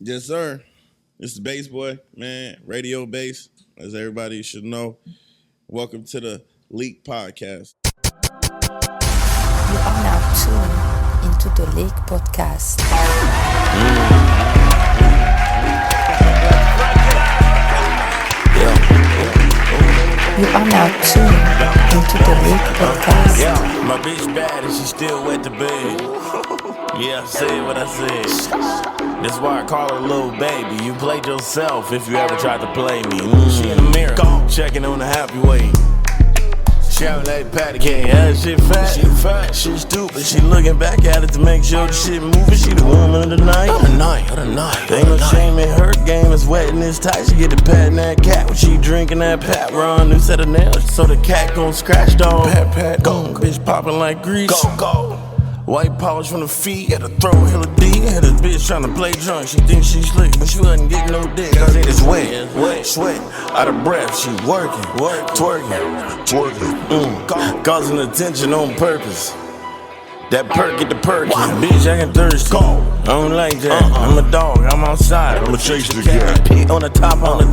Yes, sir. This is Bass Boy, man, radio bass, as everybody should know. Welcome to the LIQ podcast. You are now tuned into the LIQ podcast. You are now tuned into the LIQ podcast. Yeah, my bitch bad and she still wet the bed. Yeah, I said what I said. That's why I call her little baby. You played yourself if you ever tried to play me. She in the mirror, checking on the happy way. Shouting like Patty K, yeah, shit fat, she stupid. She looking back at it to make sure the shit moving. She the woman of the night. Ain't no shame in her game, it's wet and it's tight. She get the pat in that cat when she drinking that Pat Ron. New set of nails, so the cat gon' scratch dog. Pat, go, bitch popping like grease. Go. White polish from the feet, had to throw a hill of D. Had a bitch tryna play drunk, she thinks she slick, but she wasn't getting no dick. Cause it is wet, sweat, out of breath. She working, twerking, causing attention on purpose. That perk get the perk, bitch, I get thirsty. I don't like that. I'm a dog, I'm outside. I'ma chase the cat. Pit on the top, on the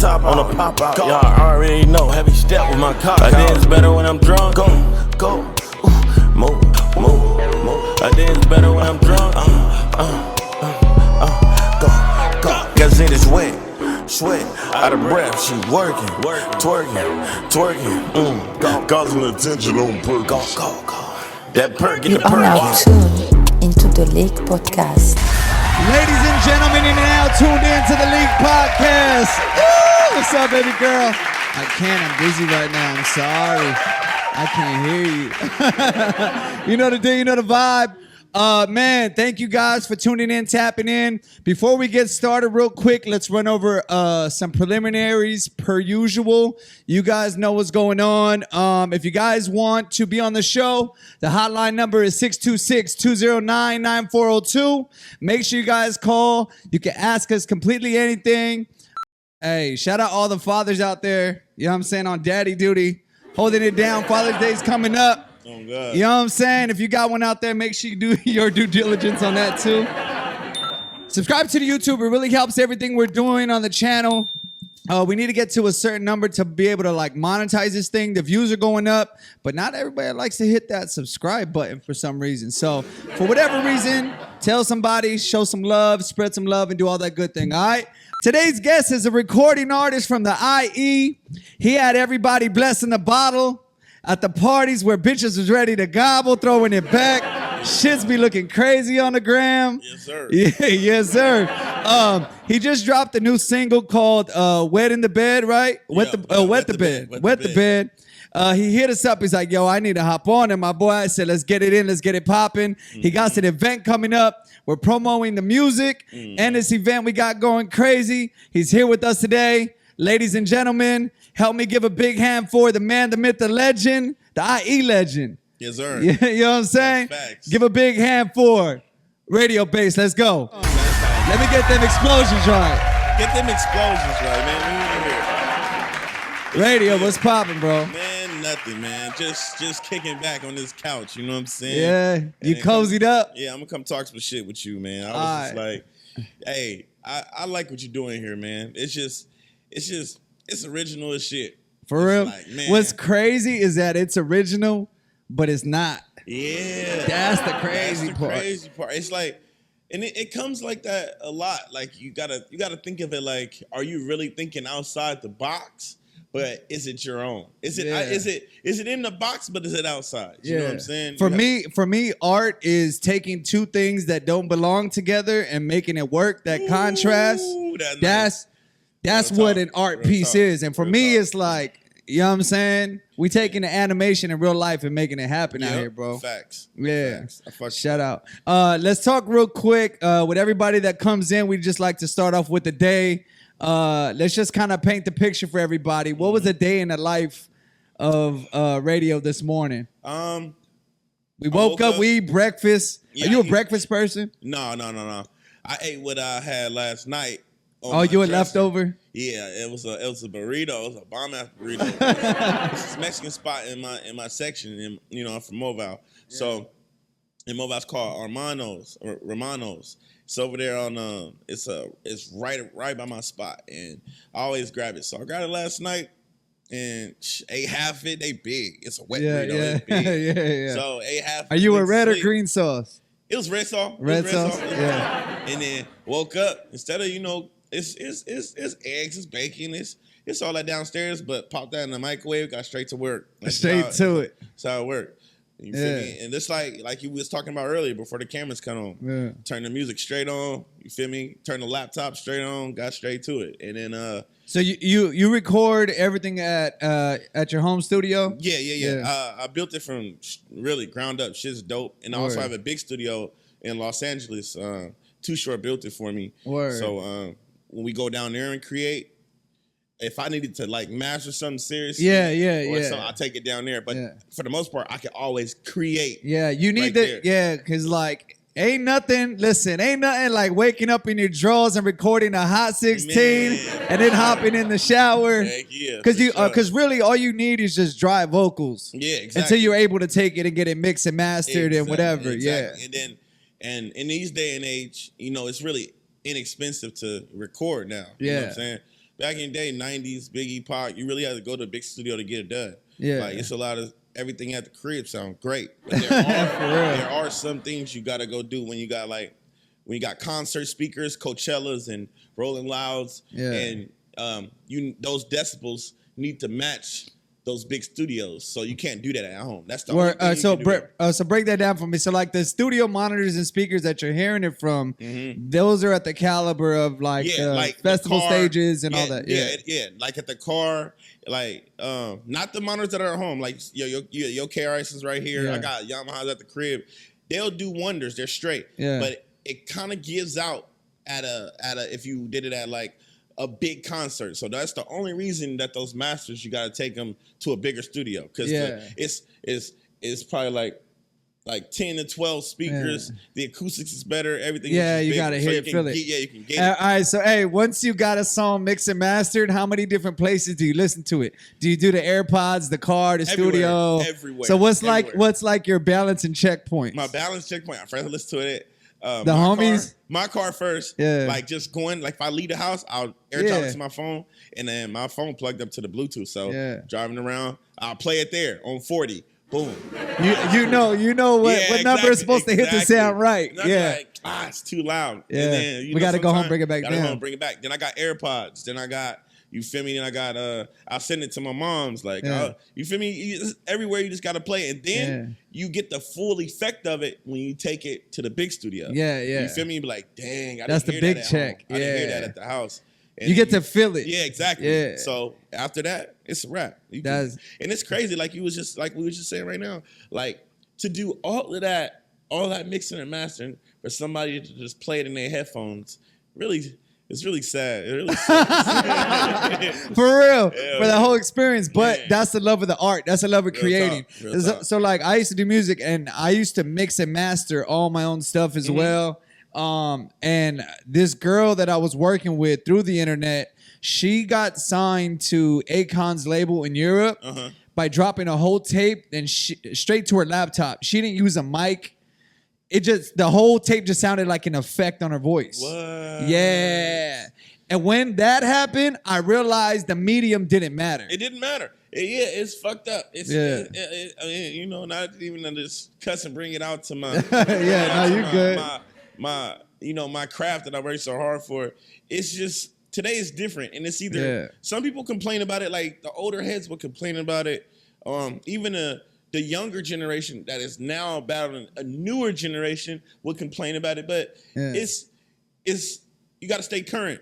pop out. Y'all already know, heavy step with my cock. I dance better when I'm drunk. Go, move. I dance better when I'm drunk. Go. Cause it is wet, sweat, out of breath. She working, twerking, causing attention on purpose. Go. That perk get You the are now perk. tuned into the LIQ podcast. Ladies and gentlemen, you're now tuned in to the LIQ podcast. Woo! What's up, baby girl? I can't. I'm busy right now. I'm sorry. I can't hear you. You know the deal. You know the vibe. Man, thank you guys for tuning in, tapping in. Before we get started, real quick, let's run over some preliminaries per usual. You guys know what's going on. If you guys want to be on the show, the hotline number is 626-209-9402. Make sure you guys call. You can ask us completely anything. Hey, shout out all the fathers out there, you know what I'm saying, on daddy duty, holding it down. Father's Day's coming up. Oh, God. You know what I'm saying? If you got one out there, make sure you do your due diligence on that too. Subscribe to the YouTube. It really helps everything we're doing on the channel. We need to get to a certain number to be able to like monetize this thing. The views are going up, but not everybody likes to hit that subscribe button for some reason. So for whatever reason, tell somebody, show some love, spread some love, and do all that good thing, all right? Today's guest is a recording artist from the IE. He had everybody blessing the bottle at the parties where bitches was ready to gobble, throwing it back. Shits be looking crazy on the gram. Yes, sir. Yeah, yes, sir. He just dropped a new single called Wet in the Bed, right? Wet the Bed. He hit us up. He's like, yo, I need to hop on. And my boy, I said, let's get it in. Let's get it popping. He got an event coming up. We're promoting the music and this event we got going crazy. He's here with us today. Ladies and gentlemen, help me give a big hand for the man, the myth, the legend, the IE legend. Yes, sir. Yeah, you know what I'm saying? Facts. Give a big hand for Radio Bass. Let's go. Let me get them explosions right. Get them explosions right, man. We in here. Radio, what's popping, bro? Man, nothing, man. Just kicking back on this couch, you know what I'm saying? Yeah, you cozied up? Yeah, I'm gonna come talk some shit with you, man. I was just like, hey, I like what you're doing here, man. It's original as shit. For real? Like, man. What's crazy is that it's original, but it's not. Yeah. That's the crazy part. Crazy part. It's like, and it comes like that a lot. Like you gotta think of it like, are you really thinking outside the box? But is it your own? Is it in the box, but is it outside? You know what I'm saying? For me, art is taking two things that don't belong together and making it work. That contrast. That's what an art piece is. And for me, it's like, you know what I'm saying? We taking the animation in real life and making it happen out here, bro. Facts. Yeah. Facts. Shout out. Let's talk real quick with everybody that comes in. We just like to start off with the day. Let's just kind of paint the picture for everybody. What was a day in the life of radio this morning? We woke up, we eat breakfast. Yeah, Are you a breakfast person? No. I ate what I had last night. Oh, you a leftover? Yeah, it was a burrito. It was a bomb ass burrito. It's this Mexican spot in my section. And, you know, I'm from Mobile, so in Mobile it's called Romano's. It's over there on it's right by my spot, and I always grab it. So I grabbed it last night and ate half it. They big. It's a wet burrito. Yeah. They big. Yeah. So ate half. Are you a went to red or sleep. green sauce? It was red sauce. Red sauce. Yeah. And then woke up instead of it's eggs, it's bacon, it's all that downstairs, but popped that in the microwave, got straight to work. Straight to it. That's how it worked. You feel me? And it's like you was talking about earlier before the cameras come on. Yeah. Turn the music straight on. You feel me? Turn the laptop straight on. Got straight to it. And then so you record everything at your home studio? Yeah. I built it from really ground up. Shit's dope. And I also have a big studio in Los Angeles. Too Short built it for me. Word. So when we go down there and create, if I needed to like master something serious, I take it down there. But for the most part, I can always create. Yeah, you need because like ain't nothing like waking up in your drawers and recording a hot 16 and then hopping in the shower. Heck yeah, because really all you need is just dry vocals. Yeah, exactly. Until you're able to take it and get it mixed and mastered and whatever. Exactly. And in these day and age, it's really inexpensive to record now. You know what I'm saying? Back in the day, 90s, Biggie, Pac, you really had to go to a big studio to get it done. Yeah. Like, it's a lot of everything at the crib sound great. But there are some things you got to go do when you got concert speakers, Coachellas, and Rolling Louds. Yeah. And those decibels need to match those big studios, so you can't do that at home. That's the only thing so break that down for me. So like the studio monitors and speakers that you're hearing it from, those are at the caliber of like festival stages and all that. Yeah. Like at the car, like not the monitors that are at home. Like your KRS's right here. Yeah. I got Yamahas at the crib. They'll do wonders. They're straight. Yeah. But it kind of gives out at a if you did it at like a big concert. So that's the only reason that those masters, you got to take them to a bigger studio, because it's probably like 10 to 12 speakers. Yeah. The acoustics is better. Everything. Yeah, you got to feel it. You can get it. All right, so hey, once you got a song mixed and mastered, how many different places do you listen to it? Do you do the AirPods, the car, the studio? Everywhere. So what's like your balance and checkpoint? My balance checkpoint. I first listen to it. The homies? My car first. Yeah. Like just going, like if I leave the house, I'll AirTalk it to my phone, and then my phone plugged up to the Bluetooth. So driving around, I'll play it there on 40. Boom. You know what number is supposed to hit the sound right. Like, it's too loud. Yeah. And then, we got to go home, bring it back down. Go home, bring it back. Then I got AirPods. Then I got, you feel me? Then I got, I'll send it to my mom's. Like, you feel me? Everywhere you just got to play it. And then you get the full effect of it when you take it to the big studio. Yeah. You feel me? You be like, dang, that's the big check. I didn't hear that at the house. And you get to feel it. Yeah, exactly. Yeah. So after that, it's a wrap. And it's crazy, like we was just saying right now, like to do all that mixing and mastering for somebody to just play it in their headphones, really, it's really sad. It really sucks. For real, for the whole experience. But that's the love of the art. That's the love of creating. So like I used to do music, and I used to mix and master all my own stuff as well. And this girl that I was working with through the internet, she got signed to Akon's label in Europe by dropping a whole tape and straight to her laptop. She didn't use a mic. The whole tape just sounded like an effect on her voice. What? Yeah. And when that happened, I realized the medium didn't matter. It didn't matter. It's fucked up. I mean, not even to just cuss and bring it out to my you good. My craft that I worked so hard for. It's just today is different, and it's either some people complain about it, like the older heads will complain about it. Even the younger generation that is now battling a newer generation will complain about it. But it's you got to stay current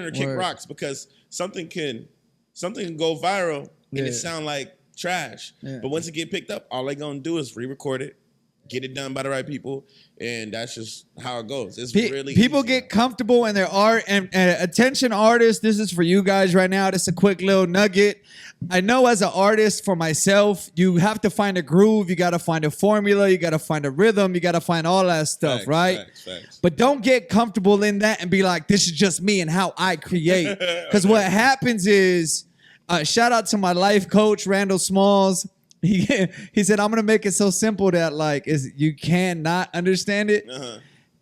or kick rocks, because something can go viral and it sound like trash. Yeah. But once it get picked up, all they gonna do is re-record it, get it done by the right people, and that's just how it goes. It's really people easy. Get comfortable in their art, and attention artists, this is for you guys right now. This is a quick little nugget. I know as an artist, for myself, you have to find a groove, you got to find a formula, you got to find a rhythm, you got to find all that stuff, right? Facts. But don't get comfortable in that and be like, this is just me and how I create. Because what happens is, shout out to my life coach, Randall Smalls. He said, I'm going to make it so simple that you cannot understand it.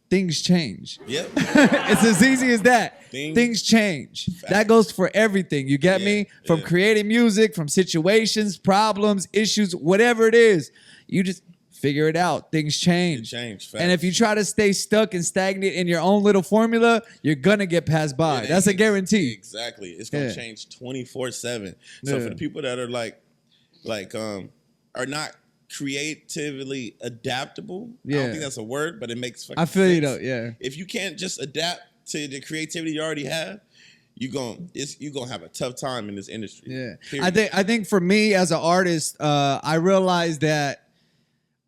things change. Yep. It's as easy as that. Things change. Facts. That goes for everything. You get me? From yeah. creating music, from situations, problems, issues, whatever it is. You just figure it out. Things change. Facts. And if you try to stay stuck and stagnant in your own little formula, you're going to get passed by. That's a guarantee. Exactly. It's going to change 24/7. So for the people that are are not creatively adaptable, I don't think that's a word, but it makes fucking sense. I feel you though, yeah. If you can't just adapt to the creativity you already have, you're gonna have a tough time in this industry. Yeah. Period. I think for me as an artist, I realized that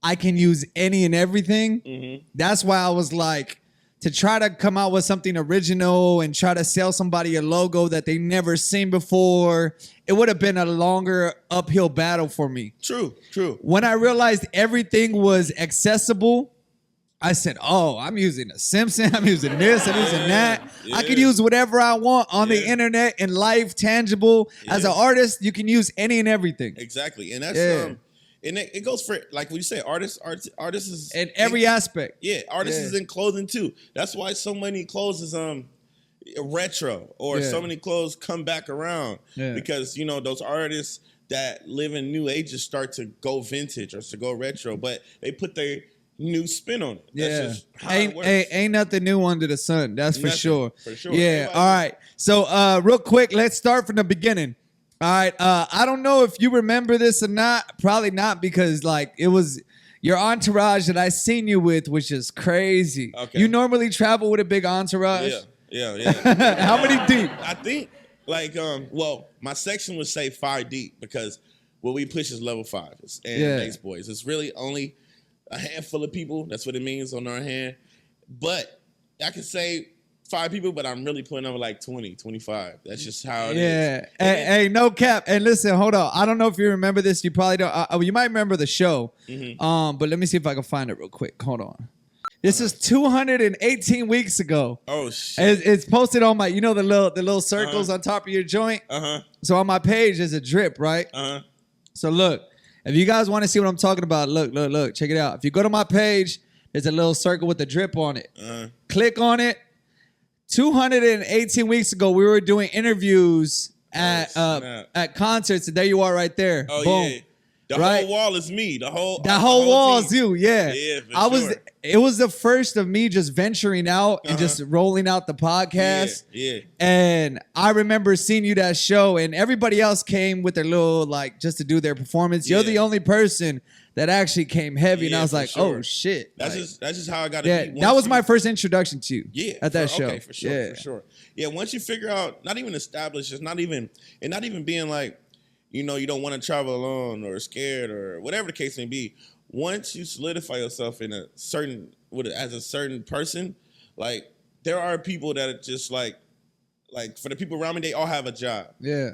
I can use any and everything. Mm-hmm. That's why I was like, to try to come out with something original and try to sell somebody a logo that they never seen before, it would have been a longer uphill battle for me. True. When I realized everything was accessible, I said, oh, I'm using a Simpson, I'm using this, I'm using that. I could use whatever I want on the internet, in life, tangible. As an artist, you can use any and everything. Exactly. And that's and it goes for, like what you say, artists is in every aspect. Yeah, artists is in clothing too. That's why so many clothes is retro, or so many clothes come back around because those artists that live in new ages start to go vintage or to go retro, but they put their new spin on it. That's just how it works. Ain't nothing new under the sun. That's for sure. For sure. Yeah. All right. So real quick, let's start from the beginning. All right. I don't know if you remember this or not. Probably not, because it was your entourage that I seen you with, which is crazy. Okay. You normally travel with a big entourage? Yeah. How many deep? I think my section would say 5 deep, because what we push is level 5 and Bass Boys. It's really only a handful of people. That's what it means on our hand. But I could say 5 people, but I'm really putting over like 20, 25. That's just how it is. Yeah. Hey, no cap. And listen, hold on. I don't know if you remember this. You probably don't. You might remember the show. Mm-hmm. But let me see if I can find it real quick. Hold on. This is 218 weeks ago. Oh shit! It's posted on my, the little circles on top of your joint. So on my page there's a drip, right? So look, if you guys want to see what I'm talking about, look, check it out. If you go to my page, there's a little circle with a drip on it. Click on it. 218 weeks ago, we were doing interviews at concerts, and there you are right there. Oh, boom. yeah. The whole wall is me. The whole wall team. is you. Yeah. Yeah, for sure. It was the first of me just venturing out and just rolling out the podcast. Yeah. And I remember seeing you that show, and everybody else came with their little, just to do their performance. You're the only person that actually came heavy, and I was like, oh shit. That's just how I got to be. That was my first introduction to you. Yeah. At that show. Okay, for sure. Yeah, once you figure out, not even established, it's not even being like, you don't want to travel alone or scared or whatever the case may be. Once you solidify yourself in as a certain person, there are people that are just like for the people around me, they all have a job. Yeah.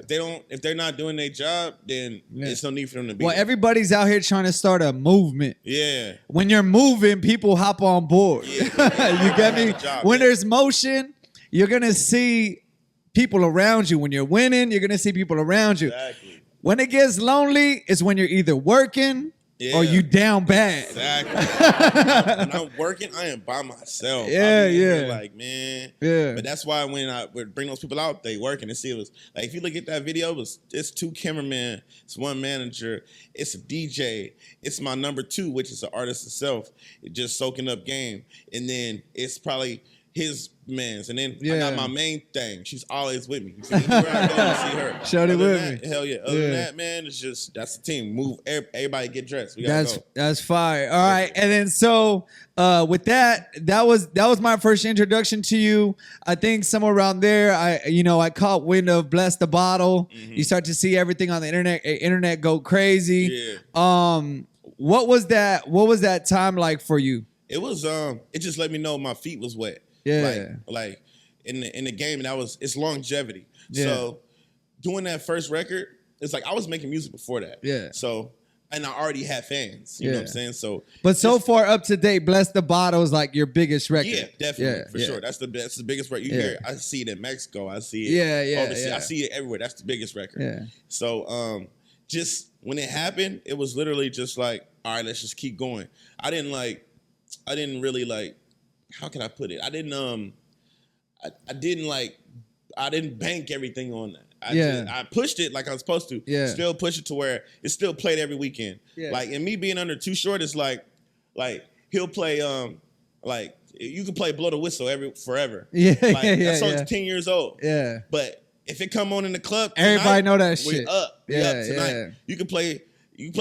If they're not doing their job, then there's no need for them to be. Well, everybody's out here trying to start a movement. Yeah. When you're moving, people hop on board. Yeah. You get me? When there's motion, you're gonna see people around you. When you're winning, you're gonna see people around you. Exactly. When it gets lonely, it's when you're either working or you down bad. Exactly. When I'm working, I am by myself. Yeah. Like, man. Yeah. But that's why when I would bring those people out, they working and see it was like, if you look at that video, it's 2 cameramen, it's 1 manager, it's a DJ, it's my number 2, which is an artist itself, just soaking up game, and then it's probably his man's, and then I got my main thing. She's always with me. Where I go to see her. Shorty with me. Hell yeah. Other than that, man, it's just, that's the team. Move. Everybody get dressed. We gotta go. That's fire. All right, and then so with that was my first introduction to you. I think somewhere around there, I caught wind of Bless the Bottle. You start to see everything on the internet go crazy. Yeah. What was that time like for you? It was it just let me know my feet was wet. Yeah. Like in the game, and it's longevity. Yeah. So doing that first record, it's like I was making music before that. Yeah. So, and I already had fans. You know what I'm saying? So, but so far up to date, Bless the Bottle is like your biggest record. Yeah, definitely, for sure. That's the biggest record. You hear it. I see it in Mexico. I see it. Overseas. I see it everywhere. That's the biggest record. Yeah. So, just when it happened, it was literally just like, all right, let's just keep going. I didn't really how can I put it? I didn't bank everything on that. I pushed it like I was supposed to. Yeah. Still push it to where it's still played every weekend. Yeah. Like, and me being under Too Short is like he'll play like you can play Blow the Whistle forever. Yeah, like, yeah, that song's 10 years old. Yeah. But if it come on in the club tonight, Everybody know that we shit. up. We up tonight. Yeah. You can play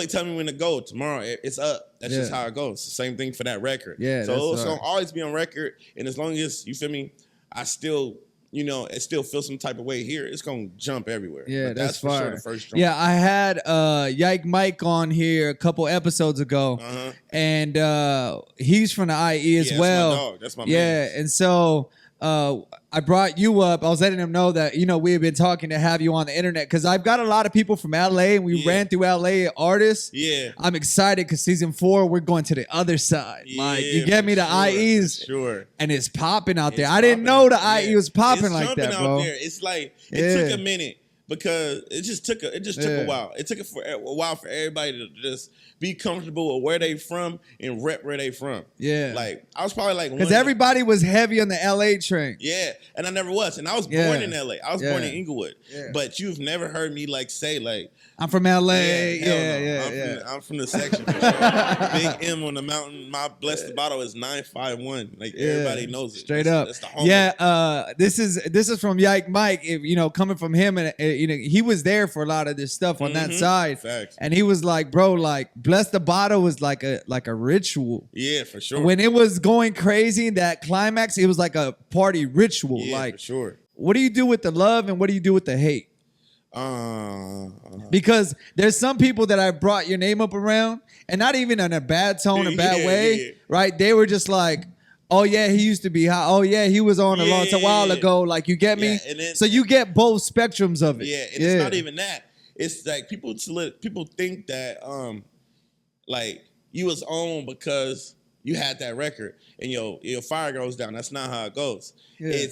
Tell Me When to Go tomorrow. It's up. That's just how it goes. Same thing for that record. Yeah. So it's gonna always be on record. And as long as you feel me, I still, it still feels some type of way here. It's gonna jump everywhere. Yeah, but that's for fire. sure the first drum. Yeah, I had Yike Mike on here a couple episodes ago, and he's from the IE as well. That's my dog. That's my yeah, man. and so I brought you up. I was letting him know that we had been talking to have you on the internet because I've got a lot of people from LA, and we ran through LA artists. Yeah, I'm excited because season 4 we're going to the other side. Like, you get me, the IEs, sure, and it's popping out there. I didn't know the IE was popping it's like that, bro. Out there. It's like it took a minute. Because it just took a while. It took a while for everybody to just be comfortable with where they from and rep where they from. Yeah. Like, I was probably like, because everybody was heavy on the LA train. Yeah, and I never was. And I was born in LA. I was born in Inglewood. Yeah. But you've never heard me like say like, I'm from LA. I'm from the section. For sure. Big M on the mountain. My blessed bottle is 951. Like, everybody knows it. Straight up. That's the home. Yeah. This is from Yike Mike. Coming from him, and he was there for a lot of this stuff on that side. Facts. And he was like, bro, like, bless the bottle was like a ritual. Yeah, for sure. When it was going crazy, that climax, it was like a party ritual. Yeah, like, for sure. What do you do with the love and what do you do with the hate? Because there's some people that I brought your name up around, and not even in a bad tone or bad way, right? They were just like, oh yeah, he used to be high. Oh yeah, he was on a while ago. Like, you get me? So you get both spectrums of it. Yeah, and it's not even that. It's like people think that like you was on because you had that record and your fire goes down. That's not how it goes. Yeah.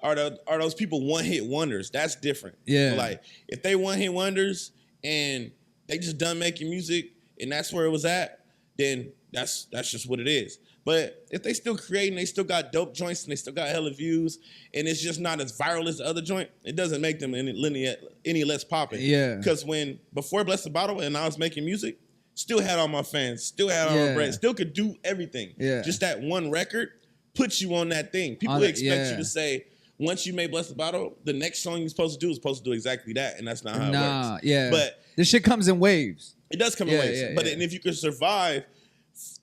Are those people one-hit wonders? That's different. Yeah. Like, if they one-hit wonders and they just done making music and that's where it was at, then that's just what it is. But if they still creating, they still got dope joints and they still got hella views, and it's just not as viral as the other joint, it doesn't make them any less popping. Yeah. Because before Bless the Bottle and I was making music, still had all my fans, still had all my friends, still could do everything. Yeah. Just that one record puts you on that thing. People expect you to say, once you made Bless the Bottle, the next song you're supposed to do is supposed to do exactly that, and that's not how it works. Yeah. But this shit comes in waves. It does come in waves. But and if you can survive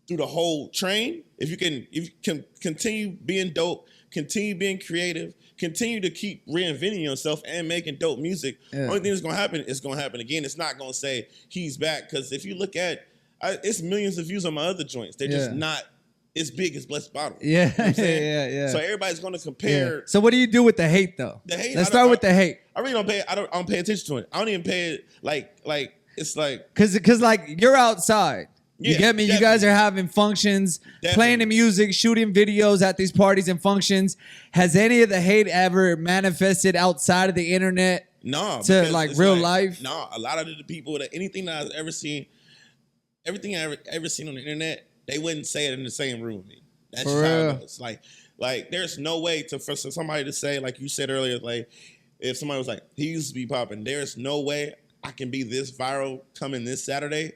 through the whole train, if you can continue being dope, continue being creative, continue to keep reinventing yourself and making dope music, only thing that's gonna happen is gonna happen again. It's not gonna say he's back, because if you look at it's millions of views on my other joints. They're just not as big as Blessed Bottle. Yeah, you know what I'm saying? yeah. So everybody's gonna compare. Yeah. So what do you do with the hate though? The hate. Let's start with the hate. I really don't pay. I don't pay attention to it. I don't even pay it like it's like because like you're outside. You get me? Definitely. You guys are having functions, playing the music, shooting videos at these parties and functions. Has any of the hate ever manifested outside of the internet? No. To like real life? No. A lot of the people anything that I've ever seen, everything I've ever seen on the internet, they wouldn't say it in the same room with me. That's just how it goes. Like there's no way for somebody to say, like you said earlier, like if somebody was like, he used to be popping, there's no way I can be this viral coming this Saturday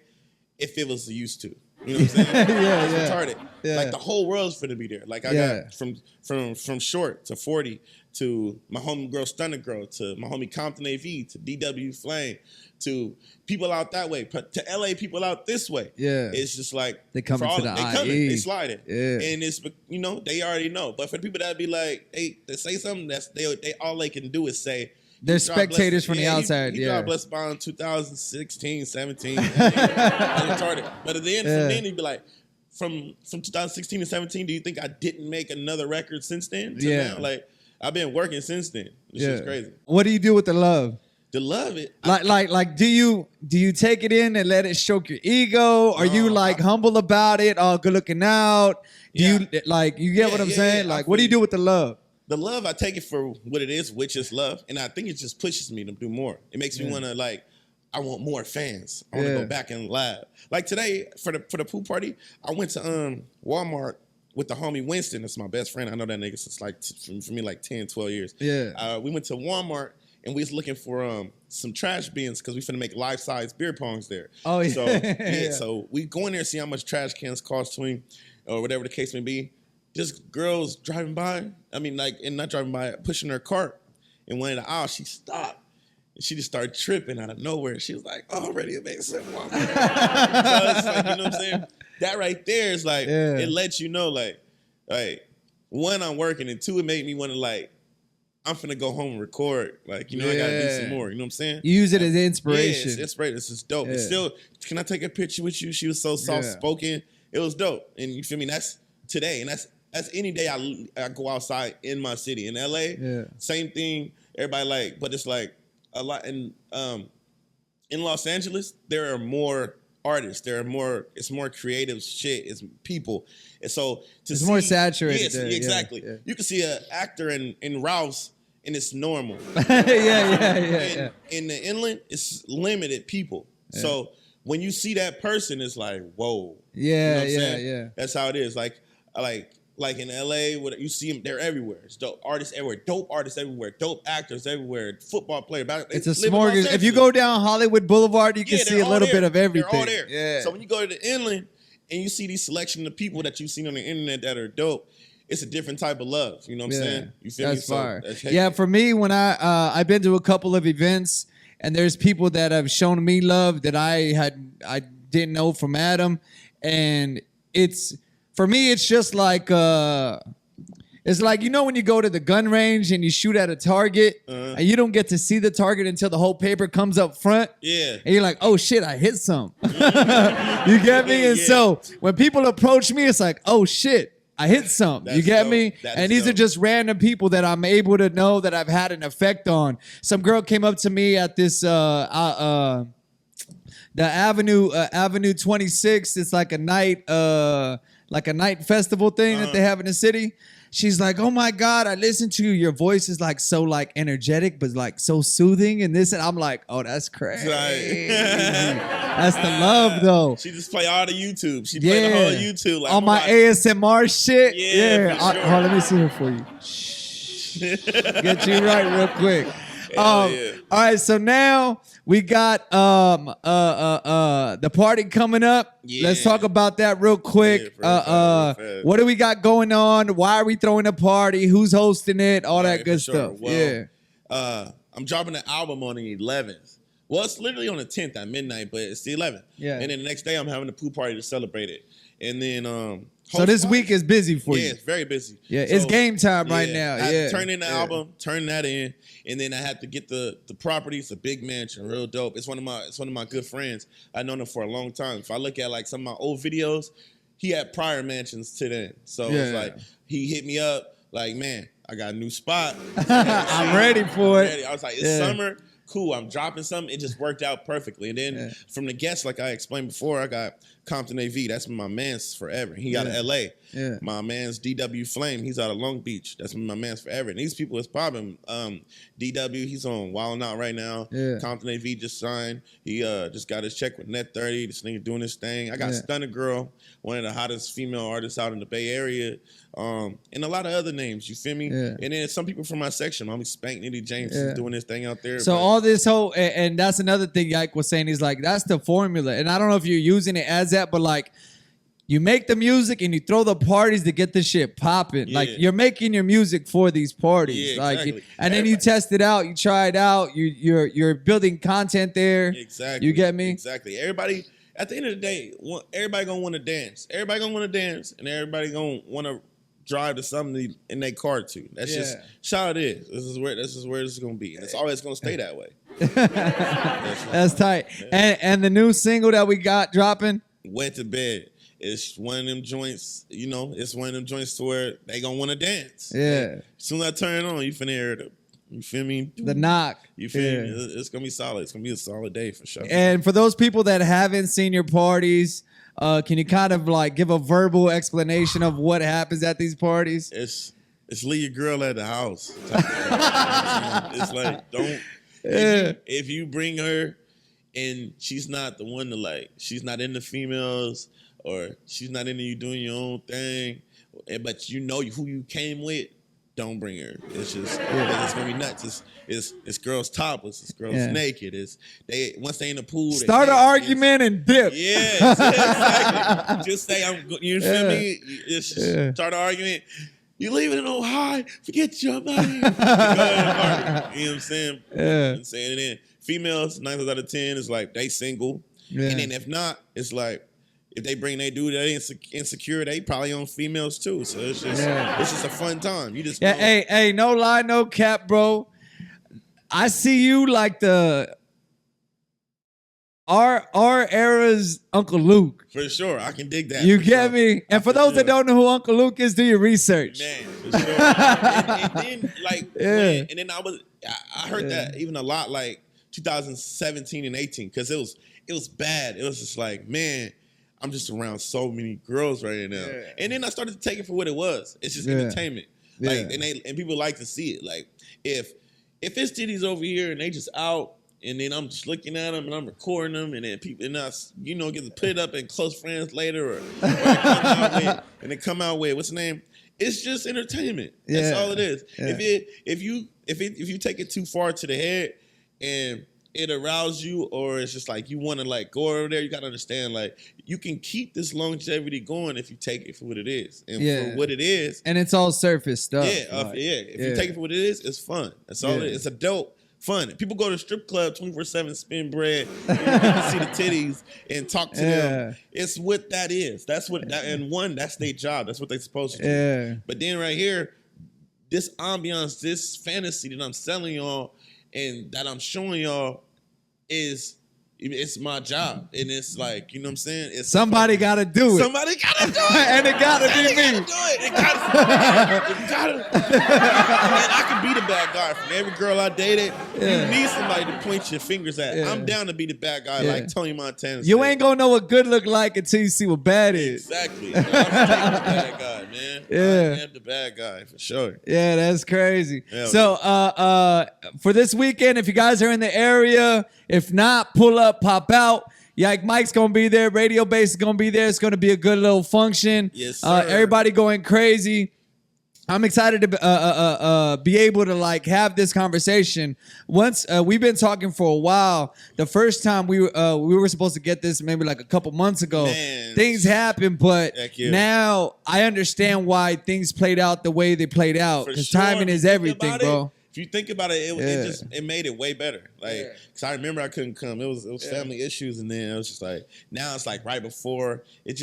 if it was used to. You know what I'm saying? It's retarded. Yeah. Like the whole world's finna be there. Like I got from Short to 40 to my homie girl Stunner Girl to my homie Compton AV to DW Flame to people out that way to LA people out this way. Yeah. It's just like they coming to the IE. They sliding. Yeah. And it's they already know. But for the people that be like, hey, they say something they all they can do is say, they're spectators from the outside. He dropped Blessed Bottle in 2016, 17. Retarded. But at the end, from then, he'd be like, from 2016 to 17, do you think I didn't make another record since then? Now? Like, I've been working since then. This shit's crazy. What do you do with the love? The love it. Like, do you take it in and let it stroke your ego? Are you like humble about it? Oh, good looking out? Do you get what I'm saying? Like, what do you do with the love? The love, I take it for what it is, which is love. And I think it just pushes me to do more. It makes me want to, I want more fans. I want to go back in the lab. Like today, for the pool party, I went to Walmart with the homie Winston. That's my best friend. I know that nigga since like for me like 10, 12 years. Yeah. We went to Walmart and we was looking for some trash bins because we finna make life-size beer pongs there. Oh yeah. So yeah, so we go in there, see how much trash cans cost to him, or whatever the case may be. Just girls driving by. I mean, like, and not driving by, pushing her cart. And when in the aisle, she stopped. And she just started tripping out of nowhere. She was like, oh, ready to make some more. So it's like, you know what I'm saying? That right there is like, it lets you know, like, one, I'm working, and two, it made me want to, like, I'm finna go home and record. Like, you know, I gotta do some more. You know what I'm saying? You use it as inspiration. Yeah, it's inspiration. This is dope. It's still, can I take a picture with you? She was so soft-spoken. It was dope. And you feel me? That's today. And that's any day I go outside in my city. In LA, same thing. Everybody like, but it's like a lot in Los Angeles, there are more artists. There are more, it's more creative shit. It's people. And so it's more saturated. Yes, there. exactly. Yeah. You can see an actor in Ralph's and it's normal. yeah. In the inland, it's limited people. Yeah. So when you see that person, it's like, whoa. Yeah, you know what I'm saying? yeah. That's how it is. Like in LA, you see them, they're everywhere. It's dope artists everywhere, dope actors everywhere, football player. It's a smorgasbord. If you go down Hollywood Boulevard, you can see a little bit of everything. They're all there. Yeah. So when you go to the inland and you see these selection of people that you've seen on the internet that are dope, it's a different type of love. You know what I'm saying? You feel that's me? Fire. So that's yeah, for me, when I've been to a couple of events and there's people that have shown me love that I didn't know from Adam, and for me, it's just like it's like, you know, when you go to the gun range and you shoot at a target and you don't get to see the target until the whole paper comes up front. Yeah. And you're like, oh shit, I hit some. You get me? And so when people approach me, it's like, oh shit, I hit some. You get me? And these are just random people that I'm able to know that I've had an effect on. Some girl came up to me at this the Avenue 26. It's like a night festival thing that they have in the city. She's like, oh my God, I listened to you. Your voice is like so like energetic, but like so soothing and this. And I'm like, oh, that's crazy. Right. That's the love though. She just play all the YouTube. She play the whole YouTube. Like, on my ASMR shit. Yeah. Sure. Hold on, let me see her for you. Get you right real quick. All right, so now we got the party coming up. Yeah. Let's talk about that real quick. What do we got going on? Why are we throwing a party? Who's hosting it? All that good stuff. Well, I'm dropping the album on the 11th. Well, it's literally on the 10th at midnight, but it's the 11th. Yeah. And then the next day I'm having a pool party to celebrate it. And then so this week is busy for you. Yeah, it's very busy. Yeah, so, it's game time right now. I have to turn in the album, turn that in, and then I have to get the property. It's a big mansion, real dope. It's one of my good friends. I've known him for a long time. If I look at like some of my old videos, he had prior mansions to then. So it's like he hit me up like, man, I got a new spot. I'm ready for it. I was like, it's summer. Cool, I'm dropping something. It just worked out perfectly. And then from the guests, like I explained before, I got Compton AV. That's my man's forever. He out of LA. Yeah. My man's DW Flame. He's out of Long Beach. That's my man's forever. And these people is popping. DW, he's on Wild 'N Out right now. Yeah. Compton AV just signed. He just got his check with Net 30. This nigga doing his thing. I got Stunner Girl, one of the hottest female artists out in the Bay Area. And a lot of other names, you feel me? Yeah. And then some people from my section. Mommy Spank, Nitty James is doing his thing out there. So all this whole, and that's another thing Ike was saying. He's like, that's the formula. And I don't know if you're using it as that, but like, you make the music and you throw the parties to get the shit popping. Yeah. Like you're making your music for these parties. Like, exactly. And then you test it out, you try it out, you're building content there. Exactly. You get me? Exactly. Everybody, at the end of the day, everybody gonna want to dance. Everybody gonna want to dance, and everybody gonna want to drive to something in their car too. That's just how it is. This is where this is gonna be. And it's always gonna stay that way. That's tight. Yeah. And the new single that we got dropping, Went to Bed. It's one of them joints, you know, it's one of them joints to where they gonna want to dance. Yeah. As soon as I turn it on, you finna hear it. You feel me? The knock. You feel me? It's gonna be solid. It's gonna be a solid day for sure. And for those people that haven't seen your parties, can you kind of like give a verbal explanation of what happens at these parties? It's leave your girl at the house. It's like, don't, if you bring her and she's not the one to like, she's not into females, or she's not into you doing your own thing, but you know who you came with. Don't bring her. It's just it's gonna be nuts. It's girls topless. It's girls naked. Once they in the pool. Start an argument and dip. Yeah, exactly. Just say you feel me? Start an argument. You leaving in Ohio? Forget your money. You know what I'm saying? Yeah. I'm saying it in. Females 9 out of 10 is like they single, and then if not, it's like. If they bring they dude that insecure, they probably on females too. So it's just a fun time. You just hey, no lie, no cap, bro. I see you like our era's Uncle Luke. For sure, I can dig that. You get me? And for those that don't know who Uncle Luke is, do your research. Man, for sure. and then like, and then I heard that even a lot like 2017 and 18 because it was bad. It was just like, man. I'm just around so many girls right now. Yeah. And then I started to take it for what it was. It's just entertainment. Like and people like to see it. Like if it's titties over here and they just out and then I'm just looking at them and I'm recording them and then people and us, get to put it up in close friends later or they come out with what's the name? It's just entertainment. That's all it is. Yeah. If you take it too far to the head and it arouses you or it's just like you want to like go over there, you got to understand like you can keep this longevity going if you take it for what it is. And for what it is. And it's all surface stuff. Yeah. If you take it for what it is, it's fun. That's all it is. It's adult fun. People go to strip club 24/7, spin bread, see the titties and talk to them. It's what that is. That's what that's their job. That's what they're supposed to do. Yeah. But then right here, this ambiance, this fantasy that I'm selling y'all and that I'm showing y'all it's my job. And it's like, you know what I'm saying? It's somebody got to do it. Somebody got to do it. And it got to be me. It got to. Man, I can be the bad guy from every girl I dated. You need somebody to point your fingers at. I'm down to be the bad guy like Tony Montana said. You ain't going to know what good look like until you see what bad is. Exactly. I'm the bad guy, man. I am the bad guy for sure. Yeah, that's crazy. So for this weekend, if you guys are in the area, if not, pull up, pop out. Like Mike's gonna be there, Radio Base is gonna be there. It's gonna be a good little function. Yes, sir. Everybody going crazy. I'm excited to be able to like have this conversation. Once we've been talking for a while. The first time we were supposed to get this maybe like a couple months ago. Man. Things happened, but now I understand why things played out the way they played out. Because timing is everything, bro. If you think about it, it made it way better. Like, cause I remember I couldn't come. It was family issues, and then it was just like now it's like right before. It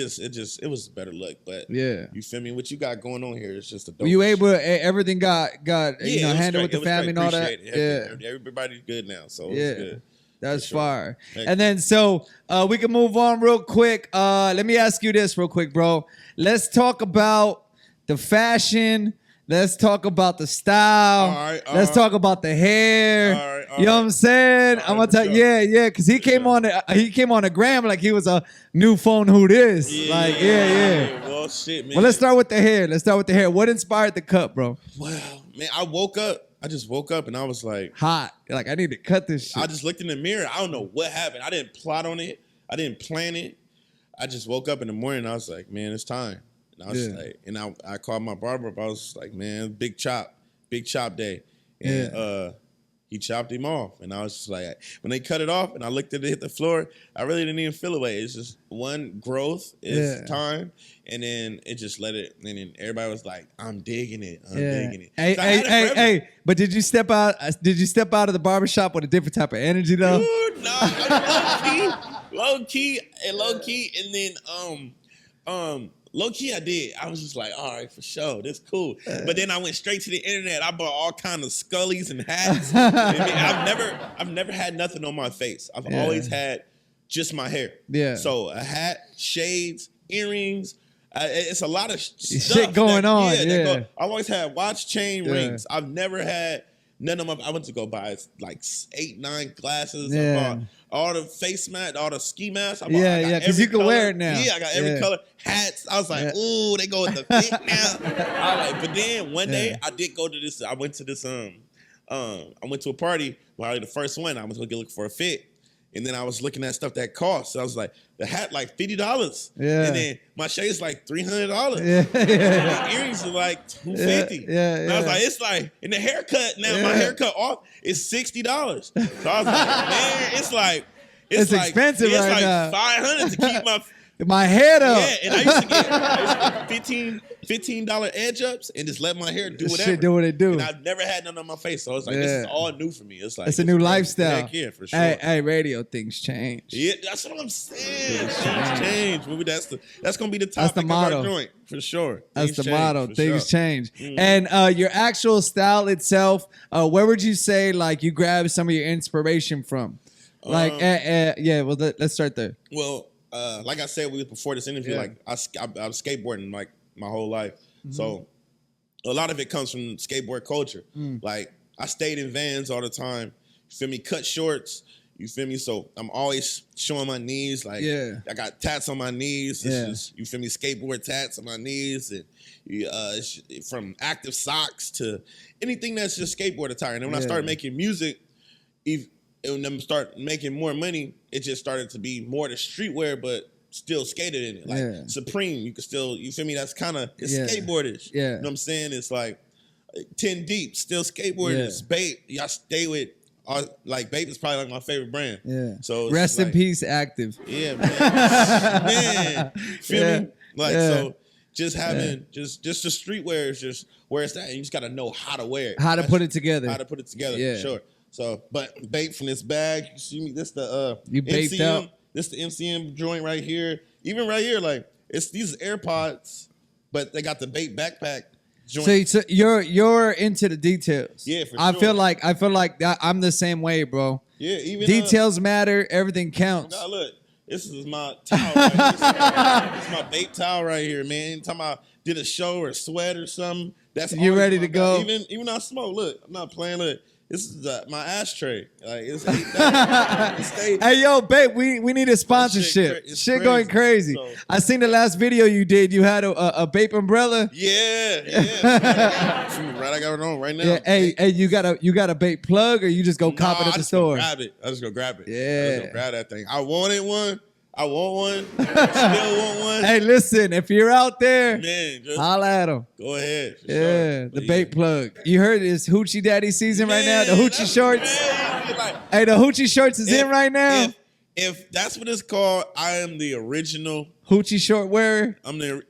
was better luck. But you feel me? What you got going on here is just a dope. Were you able? Everything got handled with the family and all that. Everybody's good now, so it's good. That's fire. And then so we can move on real quick. Let me ask you this real quick, bro. Let's talk about the fashion. Let's talk about the style. Let's talk about the hair. You know what I'm saying? I'm gonna tell you, because he came on the gram like he was a new phone who this. Well, shit, man. Well, let's start with the hair. What inspired the cut, bro? Well, man, I just woke up and I was like hot. Like I need to cut this shit. I just looked in the mirror. I don't know what happened. I didn't plot on it. I didn't plan it. I just woke up in the morning and I was like, man, it's time. And I was like, and I called my barber up. I was like, man, big chop day. And he chopped him off. And I was just like, when they cut it off and I looked at it hit the floor, I really didn't even feel away. It's just one growth is time. And then it just let it, and then everybody was like, I'm digging it. I'm digging it. Hey, but did you step out of the barbershop with a different type of energy though? Dude, no, low key. And then, low key, I did. I was just like, all right, for sure, this cool. But then I went straight to the internet. I bought all kind of scullies and hats. I've never had nothing on my face. I've always had just my hair. Yeah. So a hat, shades, earrings. It's a lot of shit going on. I've always had watch, chain, rings. I've never had none of my. I went to go buy like 8, 9 glasses. I bought all the face mask, all the ski masks. Because you can wear it now. Yeah, I got every color. Hats. I was like, ooh, they go with the fit now. But then one day I did go to this. I went to this. I went to a party. Well, the first one I was gonna look for a fit, And then I was looking at stuff that costs. So I was like, the hat like $50. Yeah. And then my shades like $300. Yeah. And the earrings are like $250. Yeah. And I was like, it's like, and the haircut now, my haircut off is $60. So I was like, man, it's like expensive it's right like now. $500 to keep my head up. yeah, and I used to get $15 edge ups and just let my hair do whatever. Shit do what it do. And I've never had none on my face, so it's like this is all new for me. It's like it's a new lifestyle. Heck yeah, for sure. Hey, radio things change. Yeah, that's what I'm saying. Things change. Maybe that's gonna be the topic That's the motto. of our joint for sure. That's Things the change, motto. for Things sure. change. And your actual style itself, where would you say like you grab some of your inspiration from? Like, yeah. Well, let's start there. Well, like I said before this interview, like I was skateboarding like my whole life, so a lot of it comes from skateboard culture. Like I stayed in Vans all the time. You feel me? Cut shorts. You feel me? So I'm always showing my knees. Like I got tats on my knees. It's just, you feel me? Skateboard tats on my knees, and from active socks to anything that's just skateboard attire. And then when I started making music, and then start making more money, it just started to be more the streetwear, but still skated in it. Like Supreme, you can still, you feel me? That's kind of, it's skateboardish. Yeah. You know what I'm saying? It's like 10 Deep, still skateboarders. Bape, y'all stay with, like Bape is probably like my favorite brand. Yeah. So it's rest like, in peace, Active. Yeah, man. Man. Feel me? Like, so just having, just the streetwear is just where it's at. And you just got to know how to wear it. How to put it together. How to put it together, for sure. So, but Bape from this bag, you see me, this the you MCM, out. This the MCM joint right here. Even right here, like it's these AirPods, but they got the Bape backpack joint. So you're into the details. Yeah, for I sure. feel like I'm the same way, bro. Yeah, even details matter. Everything counts. Now look, this is my towel. Right here. This is my Bape towel right here, man. Anytime I did a show or sweat or something, that's you ready to go. Even I smoke. Look, I'm not playing. Look. This is my ashtray. Like it's hey yo, Bape, we need a sponsorship. Shit going crazy. So, I seen the last video you did. You had a Bape umbrella. Yeah. Right, I got it on right now. Yeah, hey, you got a Bape plug, or you just go cop it at the store? I just go grab it. Yeah, I just go grab that thing. I wanted one. I want one. I still want one. Hey, listen, if you're out there, man, just holla at him. Go ahead. Yeah, the Bape plug. You heard it's Hoochie Daddy season right now. The Hoochie shorts. Hey, the Hoochie shorts is in right now. If that's what it's called, I am the original Hoochie short wearer. I'm the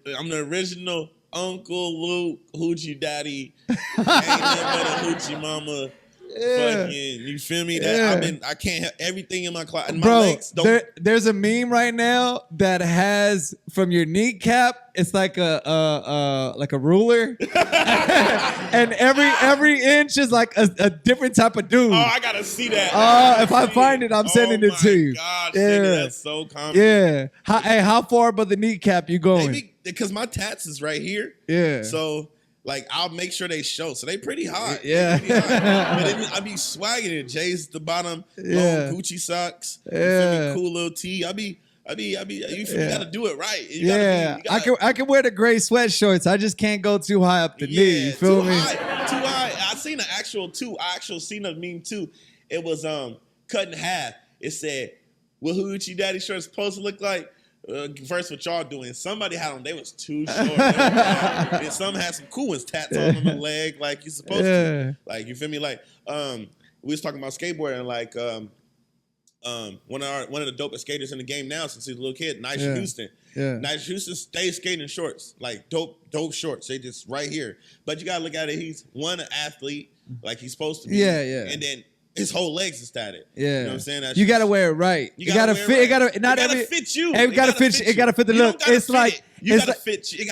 original Uncle Luke Hoochie Daddy. Ain't nothing but a Hoochie Mama. Fucking, you feel me? That I can't have everything in my closet. Bro, legs don't. There's a meme right now that has from your kneecap, it's like a ruler, and every inch is like a different type of dude. Oh, I gotta see that. If I find it, I'm sending it to you. God, yeah, that's so common. Yeah. How far above the kneecap you going? Because my tats is right here. Yeah. So. Like, I'll make sure they show. So they pretty hot. Yeah. Pretty hot. But then I be swagging it. Jay's at the bottom. Long Gucci socks. You feel me? Cool little tee. You gotta do it right. I can wear the gray sweat shorts. I just can't go too high up the knee. You feel me? Too high. I seen an actual seen a meme too. It was cut in half. It said, what Hoochie Daddy shorts supposed to look like? First, what y'all doing? Somebody had them. They was too short. And some had some cool ones tats on the leg, like you supposed to. Like you feel me? Like we was talking about skateboarding. Like one of the dopest skaters in the game now since he was a little kid, Nigel Houston. Yeah. Nigel Houston stays skating in shorts, like dope shorts. They just right here. But you gotta look at it. He's an athlete, like he's supposed to be. Yeah. And then his whole legs is tatted. Yeah. You know what I'm saying? You gotta wear it right. You gotta fit. It gotta fit you. It gotta fit you. It gotta fit the look. It's like it gotta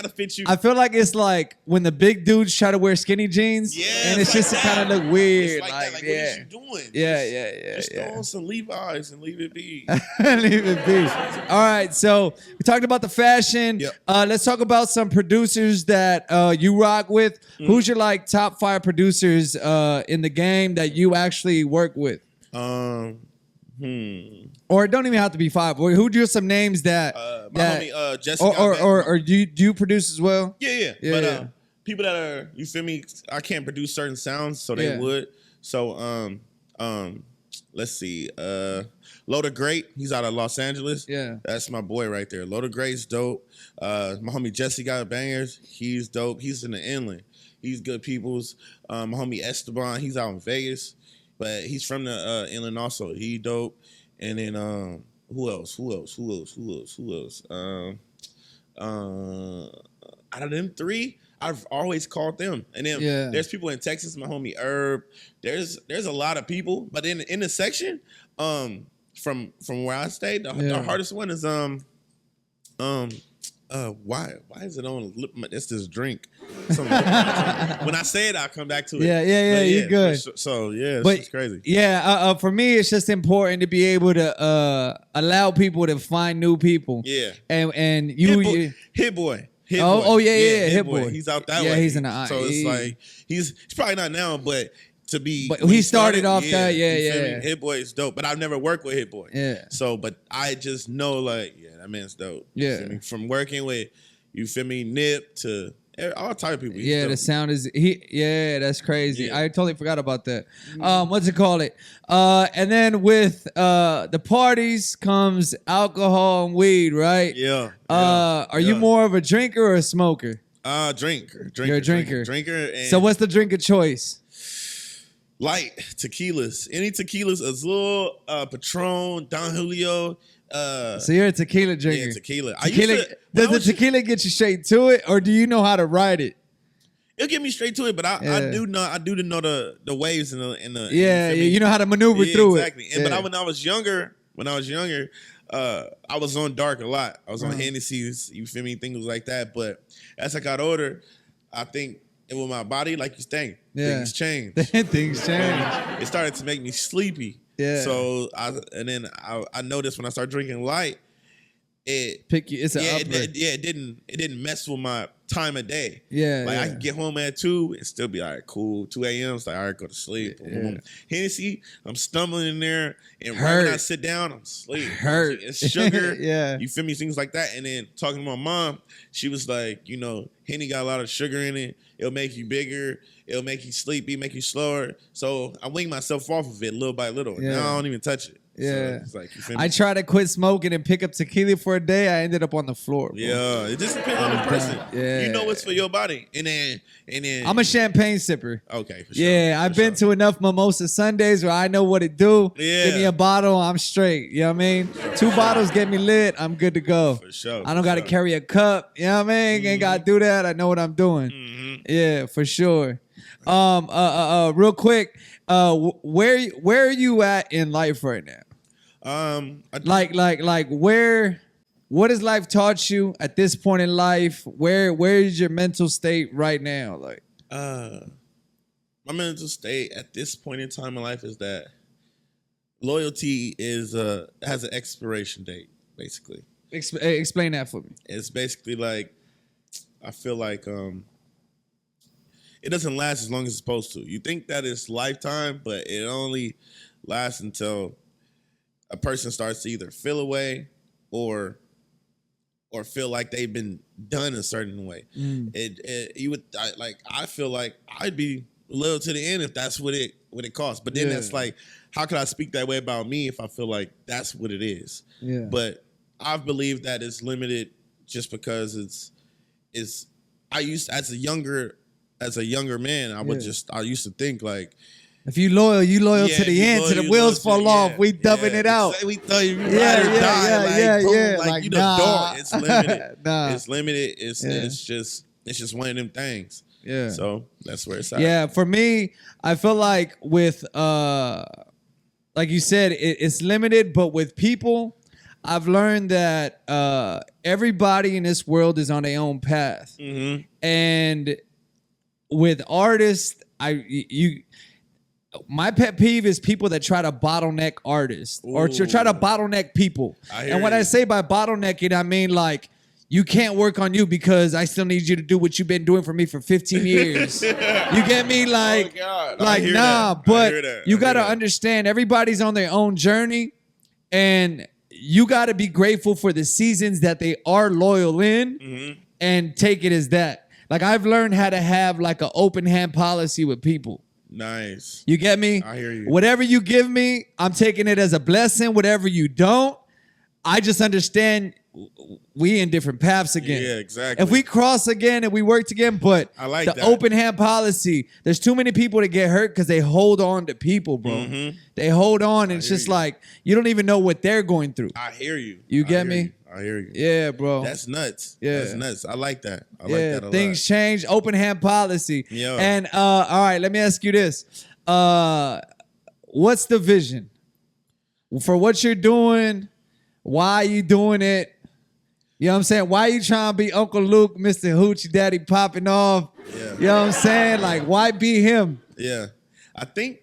fit you. I feel like it's like when the big dudes try to wear skinny jeans, and it's just kind of look weird. It's like what is you doing? Just throw on some Levi's and leave it be. Leave it be. All right, so we talked about the fashion. Yep. Let's talk about some producers that you rock with. Who's your like top 5 producers in the game that you actually work with? Or it don't even have to be 5. Or who do some names that my homie Jesse or do you produce as well? Yeah. But people that are, you feel me, I can't produce certain sounds, so they would. So let's see. Loda Great, he's out of Los Angeles. Yeah. That's my boy right there. Loda Great's dope. My homie Jesse got bangers. He's dope. He's in the inland. He's good peoples. My homie Esteban, he's out in Vegas, but he's from the inland also. He dope. And then who else? Out of them three, I've always called them. And then there's people in Texas, my homie Herb. There's a lot of people, but in the section, from where I stayed, the hardest one is why is it on lip? It's this drink. When I say it, I'll come back to it. Yeah, you're good. So it's crazy. Yeah, for me, it's just important to be able to allow people to find new people. Yeah, and you Hit Boy. Hit Boy. He's out that way. Yeah, he's in the. So it's like he's probably not now, but but he started off that. Yeah. Hit Boy is dope, but I've never worked with Hit Boy. Yeah. So, but I just know like, that man's dope. Yeah. You feel me? From working with, you feel me, Nip to all type of people. Yeah, the sound is that's crazy. Yeah. I totally forgot about that. What's it called? And then with the parties comes alcohol and weed, right? Yeah. Are you more of a drinker or a smoker? Drinker. You're a drinker. Drinker. And So what's the drink of choice? light tequilas. Any tequilas, Azul, Patron, Don Julio. So you're a tequila drinker. Yeah, tequila. Does the tequila get you straight to it, or do you know how to ride it? It'll get me straight to it, but I do know the waves in the you know how to maneuver through exactly. it. But when I was younger, I was on dark a lot. I was on Hennessy's, you feel me, things like that. But as I got older, I think with my body, like you saying, things changed. Things changed. It started to make me sleepy. Yeah. So I noticed when I started drinking light, it didn't mess with my time of day. Yeah. Like I could get home at 2 and still be all right, cool. 2 a.m. It's like, all right, go to sleep. Yeah. Hennessy, I'm stumbling in there, and right when I sit down, I'm asleep. It's sugar. Yeah. You feel me? Things like that. And then talking to my mom, she was like, Henny got a lot of sugar in it. It'll make you bigger. It'll make you sleepy, make you slower. So I wing myself off of it little by little. Yeah. Now I don't even touch it. Yeah. So it's like, you feel me? I tried to quit smoking and pick up tequila for a day. I ended up on the floor. Bro. Yeah, it just depends on the person. Yeah. You know what's for your body. And then I'm a champagne sipper. Okay, for sure. Yeah, I've been to enough mimosa Sundays where I know what it do. Yeah. Give me a bottle, I'm straight. You know what I mean? 2 bottles get me lit, I'm good to go. For sure. I don't got to carry a cup. You know what I mean? Ain't got to do that. I know what I'm doing. Yeah, for sure. Real quick, where are you at in life right now? What has life taught you at this point in life? Where is your mental state right now? Like, my mental state at this point in time in life is that loyalty has an expiration date, basically. Explain that for me. It's basically like, I feel like it doesn't last as long as it's supposed to. You think that it's lifetime, but it only lasts until a person starts to either feel away or feel like they've been done a certain way. I feel like I'd be loyal to the end if that's what it costs. But then that's like, how could I speak that way about me if I feel like that's what it is? Yeah. But I believe that it's limited just because it's as a younger man, I used to think like, if you loyal to the end, till the wheels fall off. We dubbing it out. We thought you ride or die. Like, you the nah. dog. It's limited. Nah. It's limited. It's just one of them things. Yeah. So that's where it's at. Yeah. For me, I feel like with like you said, it's limited, but with people, I've learned that everybody in this world is on their own path. Mm-hmm. And with artists, my pet peeve is people that try to bottleneck artists or to try to bottleneck people. And when I say by bottlenecking, I mean like, you can't work on you because I still need you to do what you've been doing for me for 15 years. You get me? Like, but you got to understand everybody's on their own journey, and you got to be grateful for the seasons that they are loyal in and take it as that. Like, I've learned how to have like an open hand policy with people. Nice. You get me? I hear you. Whatever you give me, I'm taking it as a blessing. Whatever you don't, I just understand we in different paths again. Yeah, exactly. If we cross again and we worked again, but I like the that. open hand policy, there's too many people that get hurt because they hold on to people, bro. Mm-hmm. They hold on, and it's hear just you. like you don't even know what they're going through. I hear you. You get I hear me? you. I hear you. Yeah, bro. That's nuts. Yeah. That's nuts. I like that. I like Yeah, that a things lot. change. Open hand policy. Yeah. And all right, let me ask you this: what's the vision for what you're doing? Why are you doing it? You know what I'm saying? Why you trying to be Uncle Luke, Mr. Hoochie Daddy popping off? Yeah. You know what I'm saying? Like, why be him? Yeah. I think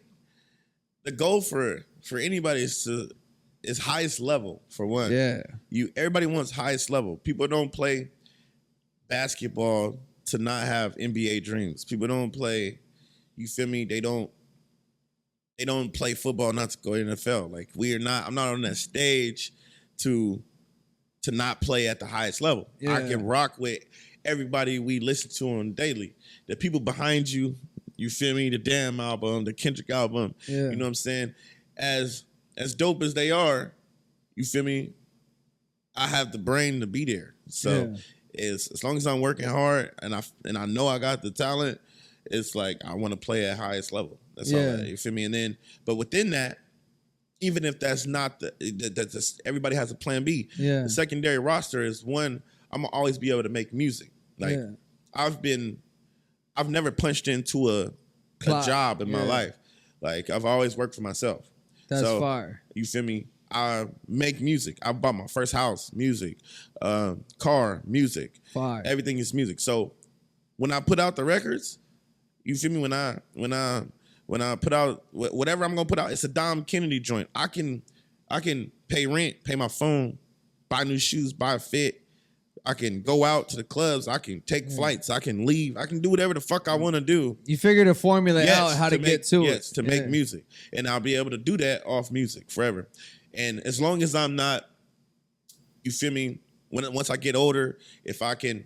the goal for anybody is highest level, for one. Yeah. Everybody wants highest level. People don't play basketball to not have NBA dreams. People don't play, you feel me? They don't play football not to go to NFL. Like I'm not on that stage to not play at the highest level. Yeah. I can rock with everybody we listen to on daily. The people behind you, you feel me? The Damn album, the Kendrick album, Yeah. you know what I'm saying? As dope as they are, you feel me? I have the brain to be there. So as long as I'm working hard and I know I got the talent, it's like I want to play at highest level. That's all that, you feel me? And then, but within that, even if that's not that's everybody has a plan B. Yeah. The secondary roster is one. I'm gonna always be able to make music. Like I've never punched into a job in my life. Like I've always worked for myself. That's fire. You feel me? I make music. I bought my first house, music, car, music. Fire. Everything is music. So when I put out the records, you feel me? When I put out whatever I'm gonna put out, it's a Dom Kennedy joint. I can pay rent, pay my phone, buy new shoes, buy a fit. I can go out to the clubs. I can take flights. I can leave. I can do whatever the fuck I want to do. You figured a formula out how to get to it. Yes, to make music. And I'll be able to do that off music forever. And as long as I'm not, you feel me? Once I get older, if I can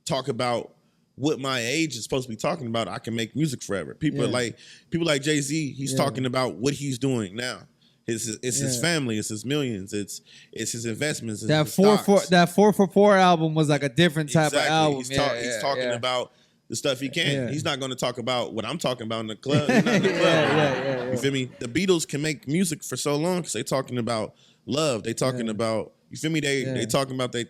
talk about what my age is supposed to be talking about, I can make music forever. People like Jay-Z, he's talking about what he's doing now. It's his family, it's his millions, it's his investments. It's that his 444 album was like a different type of album. He's talking about the stuff he can. Yeah. He's not going to talk about what I'm talking about in the club. He's not in the club. You feel me? The Beatles can make music for so long because they talking about love. They talking about, you feel me? They talking about they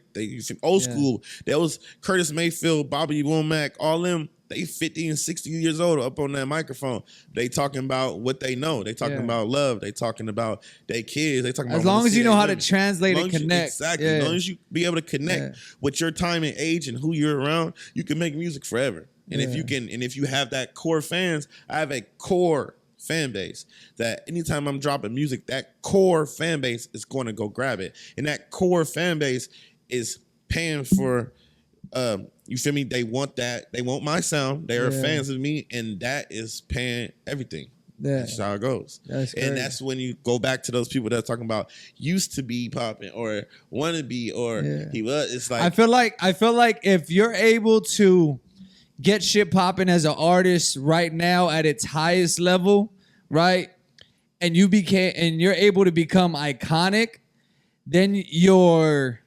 old school. That was Curtis Mayfield, Bobby Womack, all them. They 50 and 60 years old up on that microphone. They talking about what they know. They talking about love. They talking about their kids. They talking about as long as you know how to translate and connect. Exactly. As long as you be able to connect with your time and age and who you're around, you can make music forever. And if you have that core fans, I have a core fan base that anytime I'm dropping music, that core fan base is going to go grab it. And that core fan base is paying for you feel me? They want that. They want my sound. They are fans of me, and that is paying everything. Yeah. That's how it goes. And that's when you go back to those people that are talking about used to be popping or want to be or he was. It's like I feel like if you're able to get shit popping as an artist right now at its highest level, right, and you're able to become iconic, then your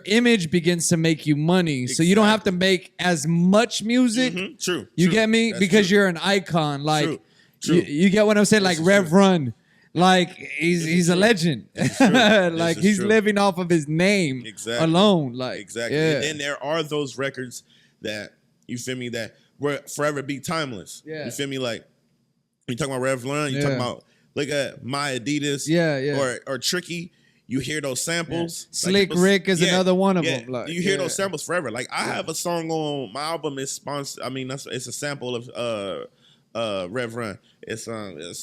image begins to make you money. Exactly. So you don't have to make as much music. Mm-hmm. True. You get me? That's because you're an icon. Like true. You get what I'm saying? Like Rev Run. Like he's a legend. Like he's living off of his name alone. Like exactly. And then there are those records that you feel me that will forever be timeless. Yeah. You feel me? Like you talking about Rev Run, you talking about look at My Adidas, or Tricky. You hear those samples. Slick Rick is another one of them. Like, you hear those samples forever. Like I have a song on my album is sponsored. I mean, it's a sample of Rev Run. It's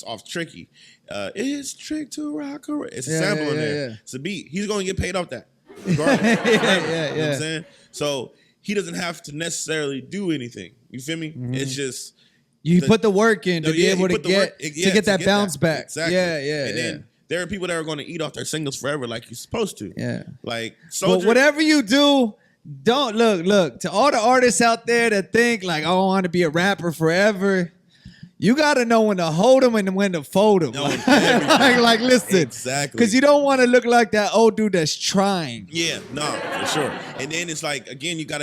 off Tricky. It's Trick to Rock. It's a sample in there. It's a beat. He's gonna get paid off that. Regardless. You know what I'm saying? So he doesn't have to necessarily do anything. You feel me? Mm-hmm. It's just you put the work in to be able to get that bounce back. Exactly. And then there are people that are going to eat off their singles forever like you're supposed to. Yeah. Like, but whatever you do, don't look to all the artists out there that think like, oh, I want to be a rapper forever. you got to know when to hold them and when to fold them. like, listen. Exactly. Because you don't want to look like that old dude that's trying. Yeah, no, for sure. And then it's like, again, you got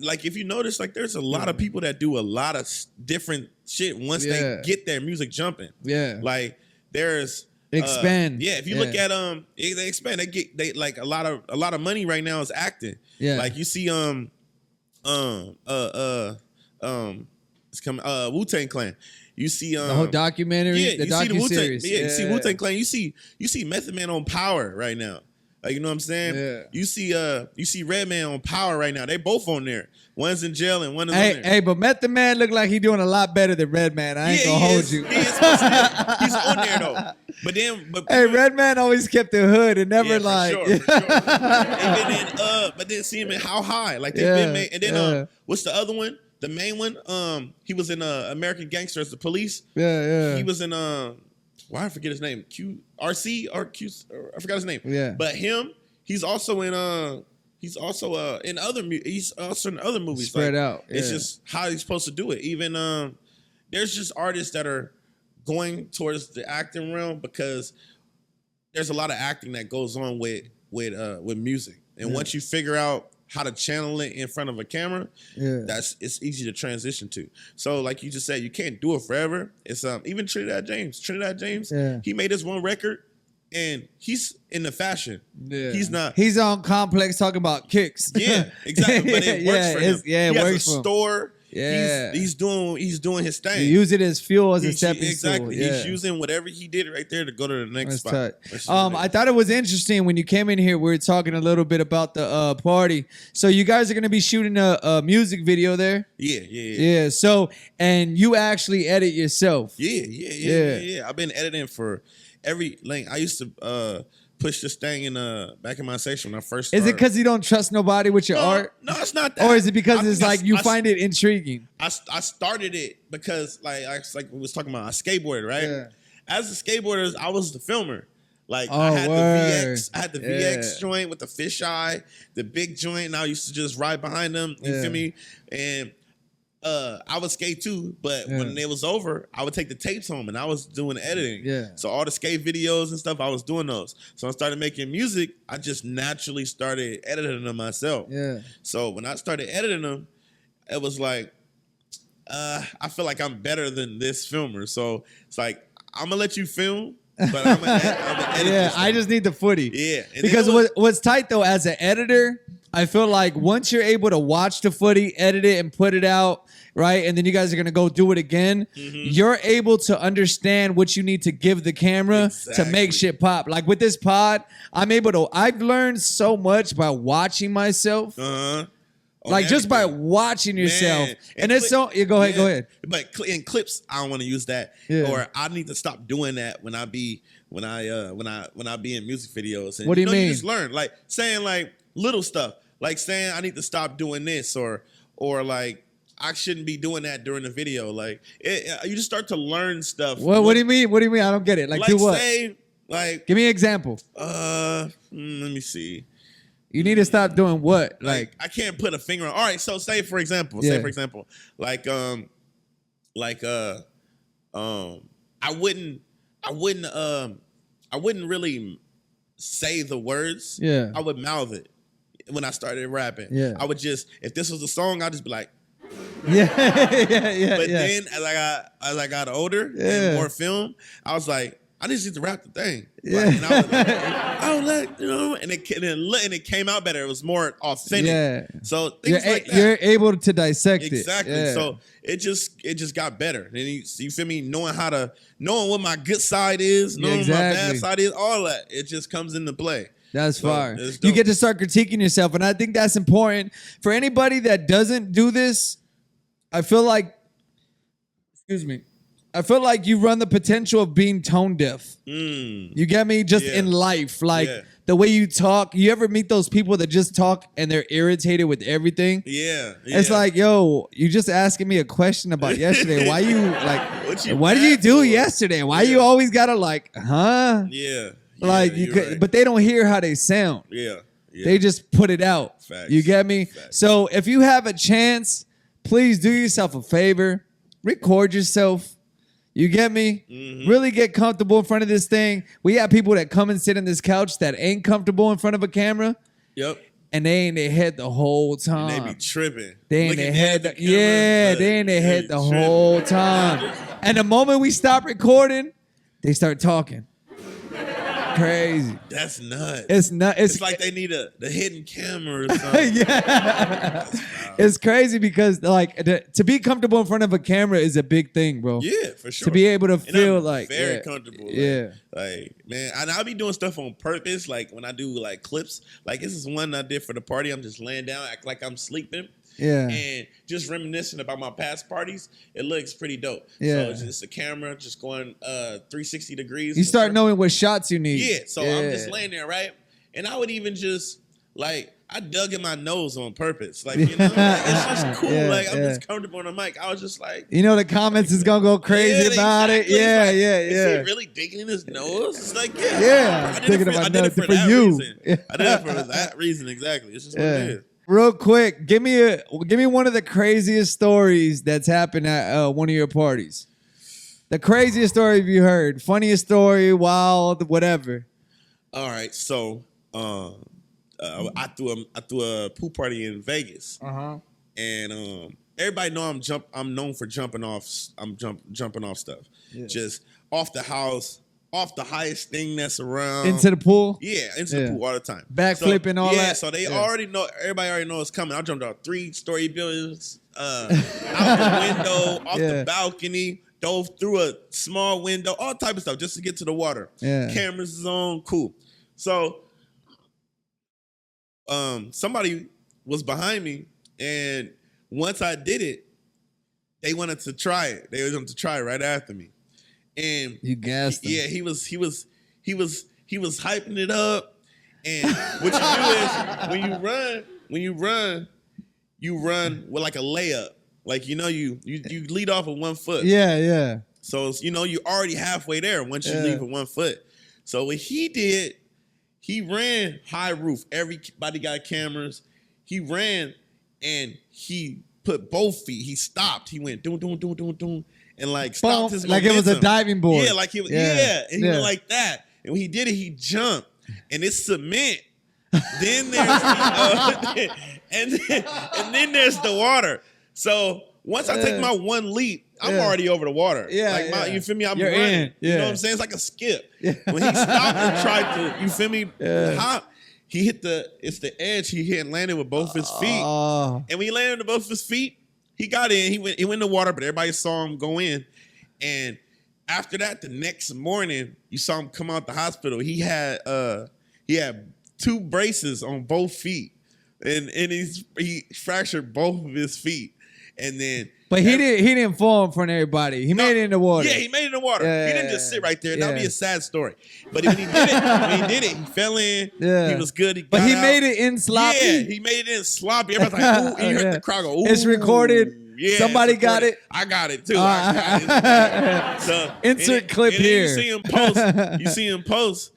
like, if you notice, like, there's a lot of people that do a lot of different shit once they get their music jumping. Yeah. Like, there's expand. If you look at they expand. They like a lot of money right now is acting. Yeah. Like you see it's coming Wu-Tang Clan. You see the whole documentary, the docuseries. You see Wu-Tang Clan. You see Method Man on Power right now. Like, you know what I'm saying? Yeah. You see Redman on Power right now. They both on there. One's in jail and one is on there. Hey, but Method Man look like he doing a lot better than Redman. I ain't gonna hold you. He is, he's on there though. But hey, Redman always kept the hood and never like. For sure. But then see him in How High, like they've been made. And then what's the other one? The main one? He was in American Gangster as the police. Yeah. He was in why I forget his name? QRC or Q? I forgot his name. Yeah. But him, he's also in other movies. Spread out. Yeah. It's just how he's supposed to do it. Even there's just artists that are going towards the acting realm because there's a lot of acting that goes on with music. And once you figure out how to channel it in front of a camera, it's easy to transition to. So like you just said, you can't do it forever. It's even Trinidad James, he made this one record and he's in the fashion. Yeah. He's on Complex talking about kicks. Yeah, exactly. But it works for him. Yeah, it he works has a store. Yeah, he's doing his thing. You use it as fuel, as a stepping stool. Exactly. Yeah. He's using whatever he did right there to go to the next spot. I thought it was interesting when you came in here. We were talking a little bit about the party. So you guys are going to be shooting a music video there. Yeah. So and you actually edit yourself. Yeah. I've been editing for every I used to push this thing in back in my section when I first started. Is it because you don't trust nobody with your art? No, it's not that. Or is it because it's like you find it intriguing? I started it because like we was talking about, I skateboarded, right? Yeah. As a skateboarder, I was the filmer. Like I had the VX joint with the fisheye, the big joint, and I used to just ride behind them. You feel me? And I would skate too, but when it was over, I would take the tapes home and I was doing editing. Yeah. So all the skate videos and stuff, I was doing those. So I started making music. I just naturally started editing them myself. Yeah. So when I started editing them, it was like, I feel like I'm better than this filmer. So it's like, I'm gonna let you film, but I'm gonna edit. Yeah, I just need the footy. Yeah. And because what's tight though, as an editor, I feel like once you're able to watch the footy, edit it, and put it out, right? And then you guys are going to go do it again. Mm-hmm. You're able to understand what you need to give the camera to make shit pop. Like with this pod, I've learned so much by watching myself. Like just by watching yourself. Man. And it's so, go ahead. But in clips, I don't want to use that. Yeah. Or I need to stop doing that when I be in music videos. And, what do you mean? You just learn. Like saying like little stuff. Like saying I need to stop doing this or like I shouldn't be doing that during the video. Like you just start to learn stuff. What do you mean? What do you mean? I don't get it. Like do what? Say, like give me an example. Let me see. You need to stop doing what? Like I can't put a finger on. All right, so say for example, like I wouldn't really say the words. Yeah. I would mouth it when I started rapping. Yeah. I would just, if this was a song, I'd just be like, yeah. But then as I got older and more film, I was like, I just need to rap the thing. Yeah. Like, and I was like, I was like, and it came out better. It was more authentic. Yeah. So things like that. You're able to dissect it. Exactly. Yeah. So it just got better. And you feel me? Knowing what my good side is, knowing what my bad side is, all that. It just comes into play. That's fire. You get to start critiquing yourself. And I think that's important. For anybody that doesn't do this, I feel like you run the potential of being tone deaf. You get me? Just in life. Like the way you talk. You ever meet those people that just talk and they're irritated with everything? Yeah. It's like, yo, you just asking me a question about yesterday. Why you like, what did you do yesterday? Why you always gotta like, huh? Yeah. Like, but they don't hear how they sound. Yeah. They just put it out. Facts. You get me? Facts. So if you have a chance, please do yourself a favor. record yourself. You get me? Really get comfortable in front of this thing. We have people that come and sit in this couch that ain't comfortable in front of a camera. Yep. And they in their head the whole time. And they be tripping. They in their head. They in their head the whole time. And the moment we stop recording, they start talking. Crazy. That's nuts. It's nuts. It's like they need the hidden camera or something. Yeah. It's crazy because like to be comfortable in front of a camera is a big thing, bro. Yeah, for sure. To be able to feel I'm like very comfortable. Like man, and I'll be doing stuff on purpose. Like when I do like clips, like this is one I did for the party. I'm just laying down, act like I'm sleeping. Yeah. And just reminiscing about my past parties, it looks pretty dope. Yeah. So it's just a camera just going 360 degrees. You start knowing what shots you need. Yeah. So I'm just laying there, right? And I would even just like I dug in my nose on purpose. Like, you know, like, it's just cool. Like I'm just comfortable on the mic. I was just like, you know, the comments is gonna go crazy about exactly. it. Yeah, like, Is he really digging in his nose? It's like, yeah. Yeah. I did it for that you. reason. I did it for that reason, exactly. It's just what it is. Real quick, give me one of the craziest stories that's happened at one of your parties. The craziest story you heard, funniest story, wild, whatever. All right, so I threw a pool party in Vegas, and everybody know I'm known for jumping off. Jumping off stuff, just off the house. Off the highest thing that's around. Into the pool? Yeah, into the pool all the time. Backflipping, all that? Yeah, so they already know, everybody already know it's coming. I jumped out 3-story buildings, out the window, off the balcony, dove through a small window, all type of stuff just to get to the water. Yeah. Cameras is on, cool. So somebody was behind me, and once I did it, they wanted to try it. They wanted to try it right after me. And you gassed him. Yeah, he was hyping it up. And what you do is when you run with like a layup. Like, you know, you lead off with 1 foot. Yeah. So, you know, you're already halfway there once you leave with 1 foot. So what he did, he ran high roof. Everybody got cameras. He ran and he put both feet. He stopped. He went doom. And like stopped his momentum. Like it was a diving board. Yeah, like he was. Yeah, and he went like that. And when he did it, he jumped, and it's cement. Then there's and then there's the water. So once I take my one leap, I'm already over the water. Yeah, like you feel me? I'm You're running. in. Yeah. You know what I'm saying? It's like a skip. Yeah. When he stopped and tried to, you feel me? Hop. He hit it's the edge. He hit and landed with both his feet. And when he landed with both his feet, he got in. He went in the water, but everybody saw him go in. And after that, the next morning, you saw him come out the hospital. He had 2 braces on both feet, and he fractured both of his feet. And then, but he didn't fall in front of everybody. He made it in the water. Yeah, he made it in the water. Yeah, he didn't just sit right there. That would be a sad story. But when he did it, he fell in. Yeah. He was good. He made it in sloppy. Yeah, he made it in sloppy. Everybody's like, ooh, you heard the crowd go, ooh. It's recorded. Yeah, somebody got it. I got it too. So insert clip here. You see him post.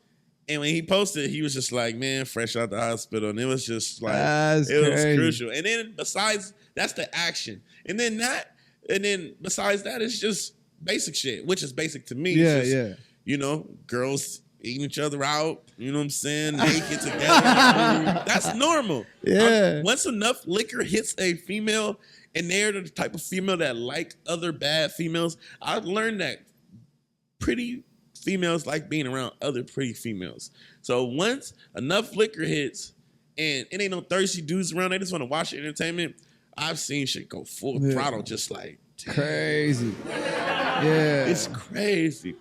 And when he posted, he was just like, man, fresh out the hospital. And it was just like, was crucial. And then besides, that's the action. And then besides that, it's just basic shit, which is basic to me. Yeah. You know, girls eating each other out, you know what I'm saying? Naked together. That's normal. Yeah. Once enough liquor hits a female, and they're the type of female that like other bad females, I've learned that pretty females like being around other pretty females. So once enough liquor hits, and it ain't no thirsty dudes around, they just want to watch entertainment, I've seen shit go full throttle, just like crazy. Yeah. It's crazy.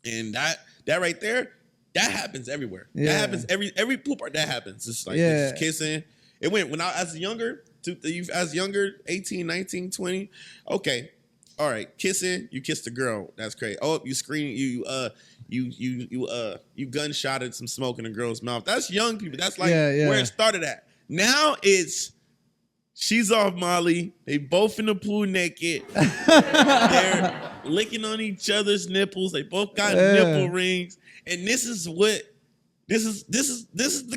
And that right there, that happens everywhere. Yeah. That happens every pool party. That happens. It's like just kissing. It went when I as younger, 18, 19, 20. Okay. All right, kissing, you kissed the girl. That's great. Oh, you scream, you gunshotted some smoke in a girl's mouth. That's young people. That's like where it started at. Now it's she's off Molly. They both in the pool naked. They're licking on each other's nipples. They both got nipple rings. And this is the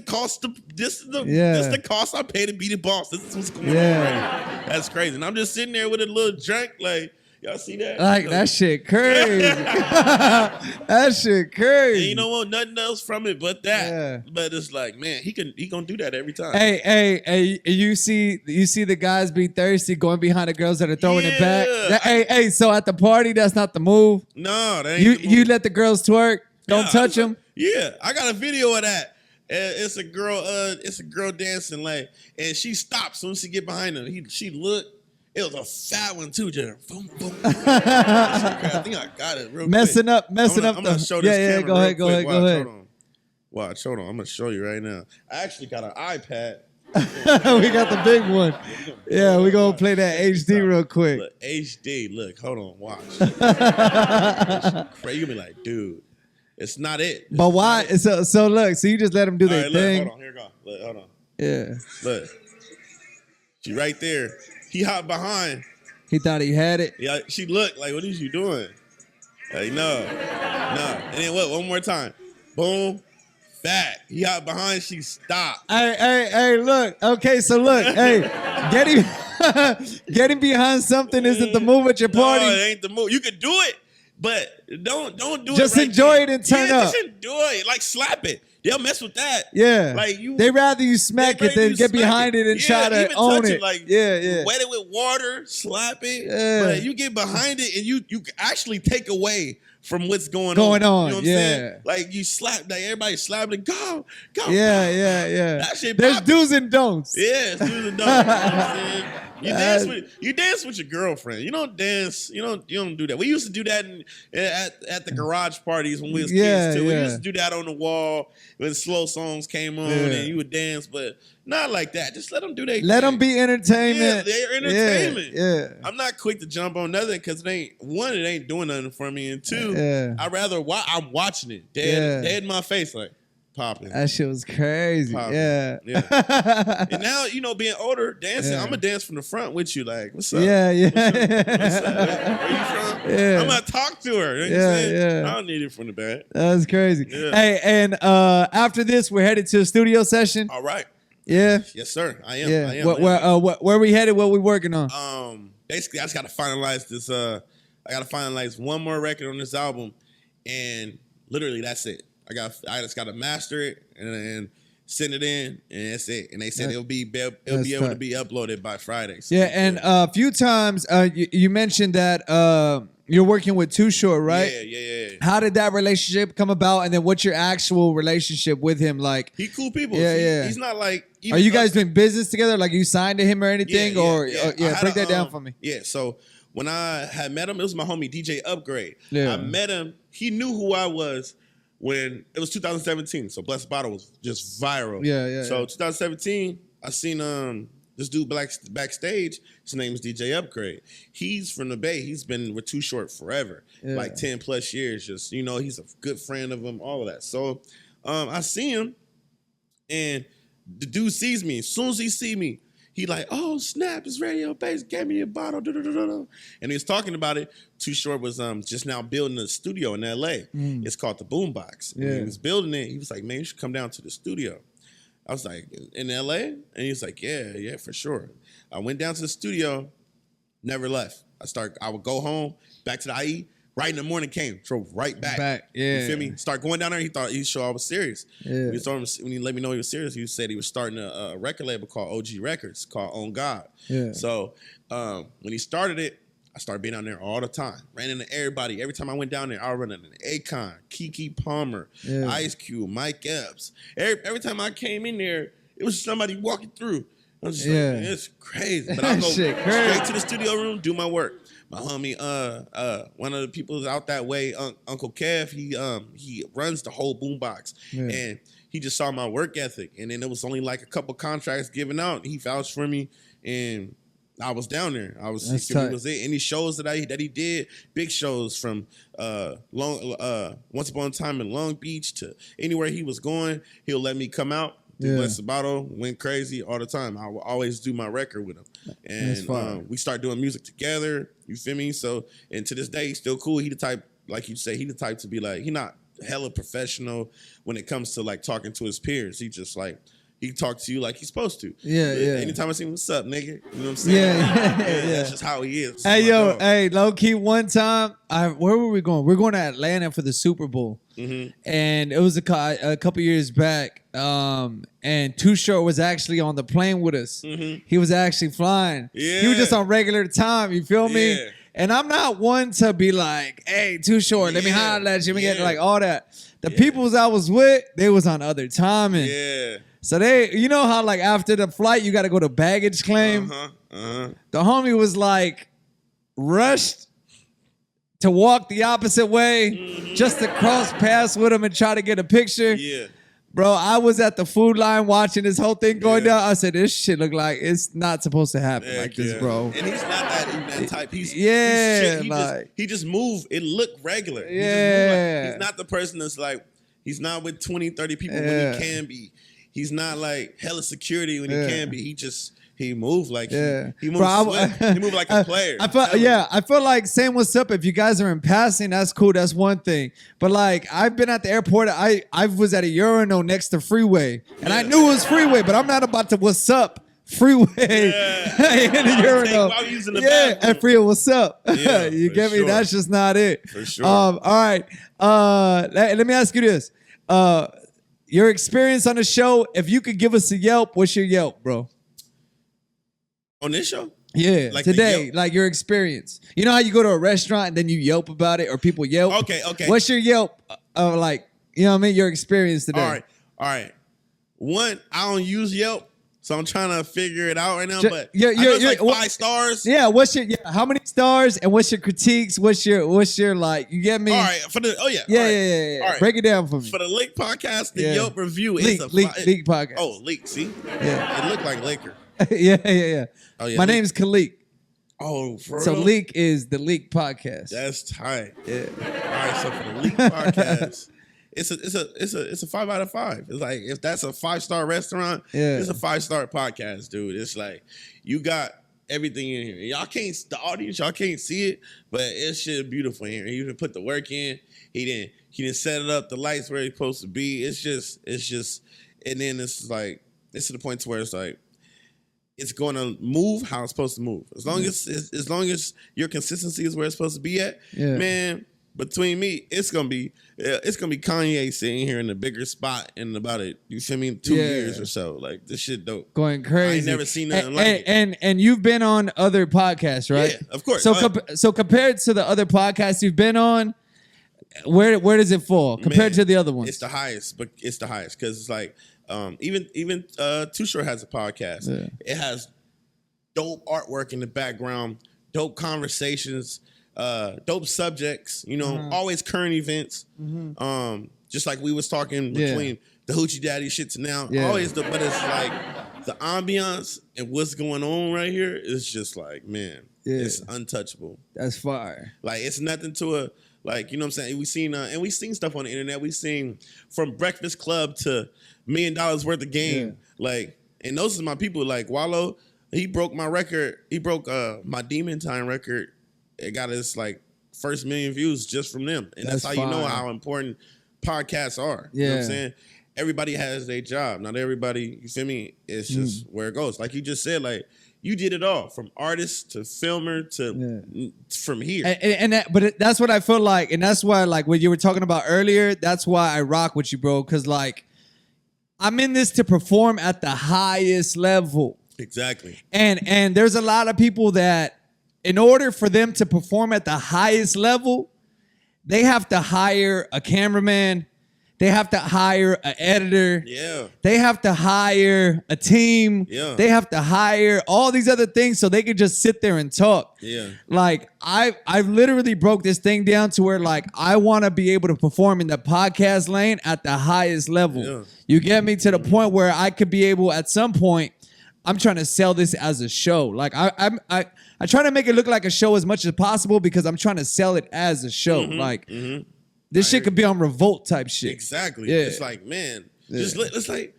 cost. This is the cost I pay to be the boss. This is what's going on right now. That's crazy. And I'm just sitting there with a little drink, like, Y'all see that? Like that shit crazy. That shit crazy. And you don't want nothing else from it but that. Yeah. But it's like, man, he gonna do that every time. Hey, you see the guys be thirsty going behind the girls that are throwing it back. Hey, so at the party, that's not the move. No, that ain't the move. You let the girls twerk. Don't touch them. Yeah, I got a video of that. It's a girl dancing like, and she stops soon as she get behind him. She looked. It was a fat one too, just boom, boom. I think I got it real messing quick. up. I'm gonna show this camera go ahead. Watch, hold on. I'm gonna show you right now. I actually got an iPad. We got the big one. Yeah, we gonna play that HD real quick. Look, HD. Look, hold on. Watch. Crazy. You be like, dude, it's not it. But why? So look. So you just let them do their thing. Hold on. Here you go. Look, hold on. Yeah. Look. She right there. He hopped behind. He thought he had it. Yeah, she looked like, what is you doing? Like, no. And then what? One more time. Boom. Fat. He hopped behind. She stopped. Hey, look. Okay, so look. Hey, getting behind something isn't the move at your party. No, it ain't the move. You could do it, but don't do it. Just right enjoy there. it and turn up. Just enjoy it. Like, slap it. They'll mess with that. Yeah. Like you. They rather you smack it than get behind it and try to even own touch it. Like, yeah. wet it with water, slap it. Yeah. But you get behind it and you actually take away from what's going on. You know what I'm yeah. saying? Like you slap, like everybody slapping, go. Yeah. That shit There's poppin'. do's and don'ts. Yeah, it's do's and don'ts. You know what I'm saying? You dance with your girlfriend. You don't dance. You don't do that. We used to do that at the garage parties when we was kids too. We used to do that on the wall when slow songs came on and you would dance, but not like that. Just let them do their thing. Let them be entertainment. Yeah, they're entertainment. Yeah. I'm not quick to jump on nothing because it ain't doing nothing for me, and two, I'd rather I'm watching it dead in my face like. Popping. That shit was crazy. Popping. Yeah. And now, being older, dancing, I'm gonna dance from the front with you. Like, what's up? Yeah. What's up? Where you from? Yeah. I'm gonna talk to her. You know what I'm saying? Yeah. I don't need it from the back. That's crazy. Yeah. Hey, and after this, we're headed to a studio session. All right. Yeah. Yes, sir. I am. Yeah. I am. Where we headed? What we working on? Basically, I just gotta finalize this. I gotta finalize one more record on this album, and literally that's it. I just gotta master it and send it in, and that's it. And they said it'll be able to be uploaded by Friday. So yeah, and a few times you mentioned that you're working with Too Short, right? Yeah. How did that relationship come about, and then what's your actual relationship with him like? He cool people. Yeah. He's not like. Are you guys doing business together? Like you signed to him or anything? Yeah. Break that down for me. Yeah, so when I had met him, it was my homie DJ Upgrade. Yeah. I met him. He knew who I was. When it was 2017, so Blessed Bottle was just viral. Yeah. So 2017, I seen this dude backstage. His name is DJ Upgrade. He's from the Bay. He's been with Too Short forever, like 10 plus years. Just he's a good friend of him. All of that. So I see him, and the dude sees me. As soon as he see me, he like, oh snap, it's Radio Bass, gave me a bottle, and he was talking about it. Too Short was just now building a studio in LA. It's called the Boombox. And he was building it. He was like, man, you should come down to the studio. I was like, in LA? And he was like, yeah, for sure. I went down to the studio, never left. I would go home, back to the IE. Right in the morning came, drove right back. You feel me? Start going down there. He thought he sure I was serious. Yeah. When he let me know he was serious, he said he was starting a record label called OG Records, called On God. Yeah. So when he started it, I started being down there all the time. Ran into everybody. Every time I went down there, I ran into Akon, Kiki Palmer, Ice Cube, Mike Epps. Every time I came in there, it was somebody walking through. I was just like, man, it's crazy. But I go straight to the studio room, do my work. My homie, one of the people who's out that way, Uncle Kev, he runs the whole Boombox. And he just saw my work ethic. And then it was only like a couple contracts given out. He vouched for me, and I was down there. Was it. Any shows that he did, big shows from Once Upon a Time in Long Beach to anywhere he was going, he'll let me come out. Blessed Bottle went crazy all the time. I will always do my record with him, and we start doing music together. You feel me? So, and to this day, he's still cool. He the type, like you say, he the type to be like, he not hella professional when it comes to like talking to his peers. He just like he talk to you like he's supposed to. Yeah, yeah. Anytime I see him, what's up, nigga? You know what I'm saying? Yeah. That's just how he is. Hey, yo, hey, low key. One time, where were we going? We're going to Atlanta for the Super Bowl, and it was a couple years back. And Too Short was actually on the plane with us. He was actually flying. Yeah. He was just on regular time. You feel me? Yeah. And I'm not one to be like, hey, Too Short, let me holler at you. Let me get like all that. The peoples I was with, they was on other timing. Yeah. So you know how like after the flight, you got to go to baggage claim? The homie was like rushed to walk the opposite way just to cross paths with him and try to get a picture. Yeah. Bro, I was at the food line watching this whole thing going down. I said, this shit look like it's not supposed to happen like this, bro. And he's not that type. He's he just moved. It looked regular. He's not the person that's like, he's not with 20, 30 people when he can be. He's not like hella security when he can be. He moved like he moved he moved like a player. I feel like saying what's up if you guys are in passing, that's cool. That's one thing. But like I've been at the airport. I was at a urinal next to freeway, and I knew it was freeway, but I'm not about to what's up freeway in the urinal. And free what's up. You get me? That's just not it. For sure. All right. Let me ask you this. Your experience on the show, if you could give us a Yelp, what's your Yelp, bro? On this show? Yeah, like today, like your experience. You know how you go to a restaurant and then you Yelp about it or people Yelp? Okay. What's your Yelp like, you know what I mean, your experience today? All right. One, I don't use Yelp, so I'm trying to figure it out right now, but you're like 5 stars. Yeah, how many stars and what's your critiques? What's your like, you get me? All right, Yeah. All right. Break it down for me. For the LIQ podcast, the Yelp review is LIQ podcast. Oh, LIQ, see? Yeah. It looked like Laker. Yeah. Oh, yeah. My name's Khalik. Oh, for so real? LIQ is the LIQ podcast. That's tight. Yeah. All right, so for the LIQ podcast, it's a 5 out of 5. It's like if that's a 5-star restaurant, it's a 5-star podcast, dude. It's like you got everything in here. The audience, y'all can't see it, but it's shit beautiful in here. He even put the work in. He didn't set it up, the lights where it's supposed to be. It's just, and then it's like, it's to the point to where it's like, it's going to move how it's supposed to move. As long as your consistency is where it's supposed to be at, man. Between me, it's gonna be Kanye sitting here in a bigger spot in about you feel me, 2 years or so. Like this shit dope, going crazy. I ain't never seen nothing like it. And you've been on other podcasts, right? Yeah, of course. So compared to the other podcasts you've been on, where does it fall compared to the other ones? It's the highest, but it's the highest because it's like even Too Short has a podcast. Yeah. It has dope artwork in the background, dope conversations. Dope subjects, always current events. Just like we was talking between the Hoochie Daddy shit to now. Always but it's like the ambiance and what's going on right here is just like, man, it's untouchable. That's fire. Like it's nothing to a like, you know what I'm saying? We seen stuff on the internet. We seen from Breakfast Club to $1 million worth of game. Like, and those are my people. Like Wallow, he broke my record. He broke my Demon Time record. It got us like first 1 million views just from them. And that's how you know how important podcasts are. You know what I'm saying? Everybody has their job. Not everybody, you feel me? It's just where it goes. Like you just said, like you did it all from artist to filmer to from here. That's what I feel like. And that's why like what you were talking about earlier, that's why I rock with you, bro. Cause like I'm in this to perform at the highest level. Exactly. And there's a lot of people that in order for them to perform at the highest level, they have to hire a cameraman. They have to hire an editor. Yeah. They have to hire a team. Yeah. They have to hire all these other things so they can just sit there and talk. Yeah. Like I've literally broke this thing down to where like I want to be able to perform in the podcast lane at the highest level. Yeah. You get me, to the point where I could be able at some point, I'm trying to sell this as a show. Like I try to make it look like a show as much as possible because I'm trying to sell it as a show. This shit could be on Revolt type shit. Exactly. Yeah. It's like, man, just it's like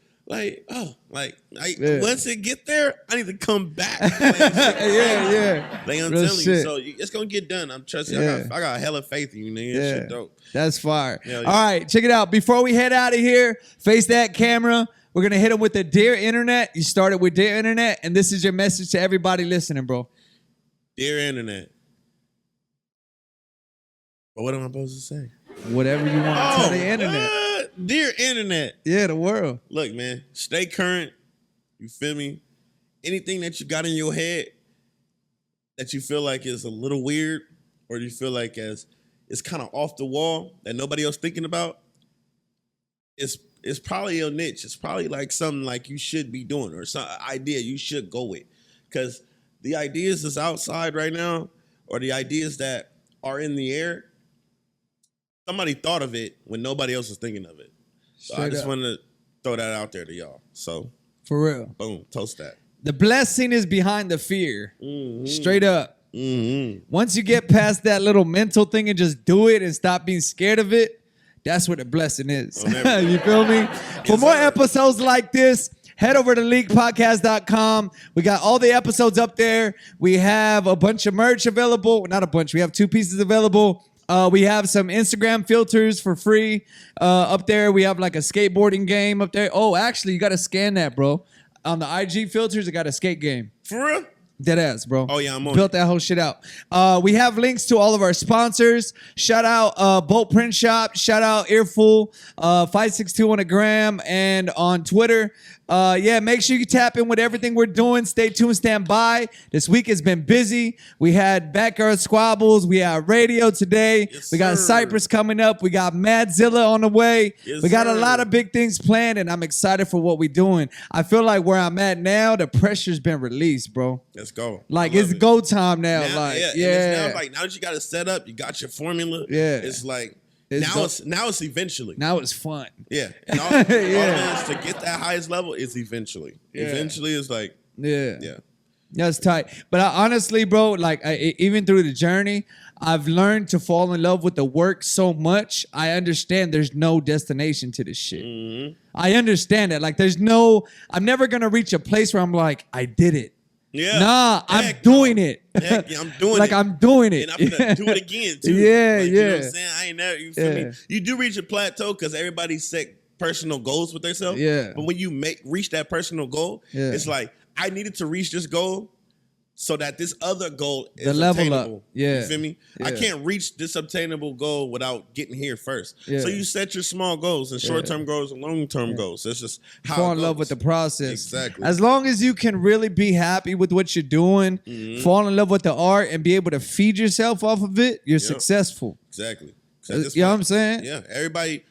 once it get there, I need to come back. Yeah. Like I'm telling you, so it's gonna get done. I'm trusting. I got hella faith in you, nigga. This shit dope. That's fire. All right, check it out. Before we head out of here, face that camera. We're going to hit them with the Dear Internet. You started with Dear Internet, and this is your message to everybody listening, bro. Dear Internet. But what am I supposed to say? Whatever you want to tell the internet. What? Dear Internet. Yeah, the world. Look, man, stay current. You feel me? Anything that you got in your head that you feel like is a little weird or you feel like it's kind of off the wall that nobody else thinking about, it's probably your niche. It's probably like something like you should be doing or some idea you should go with. Because the ideas that's outside right now or the ideas that are in the air, somebody thought of it when nobody else was thinking of it. So I just want to throw that out there to y'all. So for real. Boom. Toast that. The blessing is behind the fear. Mm-hmm. Straight up. Mm-hmm. Once you get past that little mental thing and just do it and stop being scared of it, that's what the blessing is. You feel me? For more episodes like this, head over to LESSSSGOOOO.com. We got all the episodes up there. We have a bunch of merch available. Not a bunch. We have 2 pieces available. We have some Instagram filters for free up there. We have like a skateboarding game up there. Oh, actually, you got to scan that, bro. On the IG filters, I got a skate game. For real? Dead ass, bro. Oh, yeah, I'm on Built that whole shit out. We have links to all of our sponsors. Shout out Bolt Print Shop. Shout out Earful. 562 on a gram and on Twitter. Yeah, make sure you tap in with everything we're doing. Stay tuned, stand by. This week has been busy. We had Backyard Squabbles. We had radio today. Yes, we got sir. Cypress coming up. We got Madzilla on the way. Yes, we got a sir. lot of big things planned, and I'm excited for what we're doing. I feel like where I'm at now, the pressure's been released, bro. Let's go. Like, I love it's it. go time now. Now, Like, and yeah. it's now that you got it set up, you got your formula. Yeah. It's like It's now it's eventually. Now it's fun. Yeah. And all it Yeah. is to get that highest level is eventually. Yeah. Eventually is like, Yeah. yeah. That's tight. But honestly, bro, like even through the journey, I've learned to fall in love with the work so much. I understand there's no destination to this shit. Mm-hmm. I understand that. Like I'm never going to reach a place where I'm like, I did it. Yeah. Nah, I'm Heck doing no. it. Heck yeah, I'm doing like it. I'm doing it. And I'm gonna do it again too. Yeah, like, yeah. You know what I'm saying? I ain't never, you feel Yeah. me? You do reach a plateau because everybody set personal goals with themselves. Yeah. But when you reach that personal goal, Yeah. it's like, I needed to reach this goal so that this other goal is The level up. obtainable. Yeah. You feel me? I Yeah. can't reach this obtainable goal without getting here first. Yeah. So you set your small goals and short-term goals and long-term goals. That's just how Fall it in love with goes. the process. Exactly. As long as you can really be happy with what you're doing, fall in love with the art, and be able to feed yourself off of it, you're successful. Exactly. You know what I'm saying? Yeah. Everybody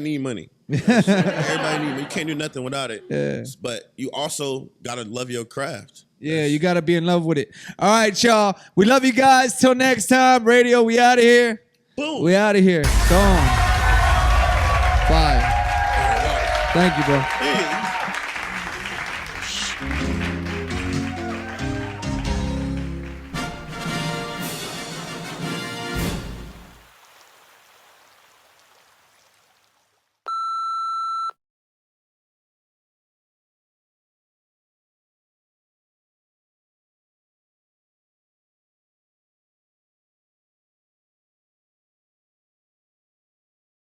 need money. Everybody need. You can't do nothing without it. Yeah. But you also gotta love your craft. Yeah, you got to be in love with it. All right, y'all. We love you guys. Till next time, radio, we out of here. Boom. We out of here. Gone. Bye. Thank you, bro. Yeah.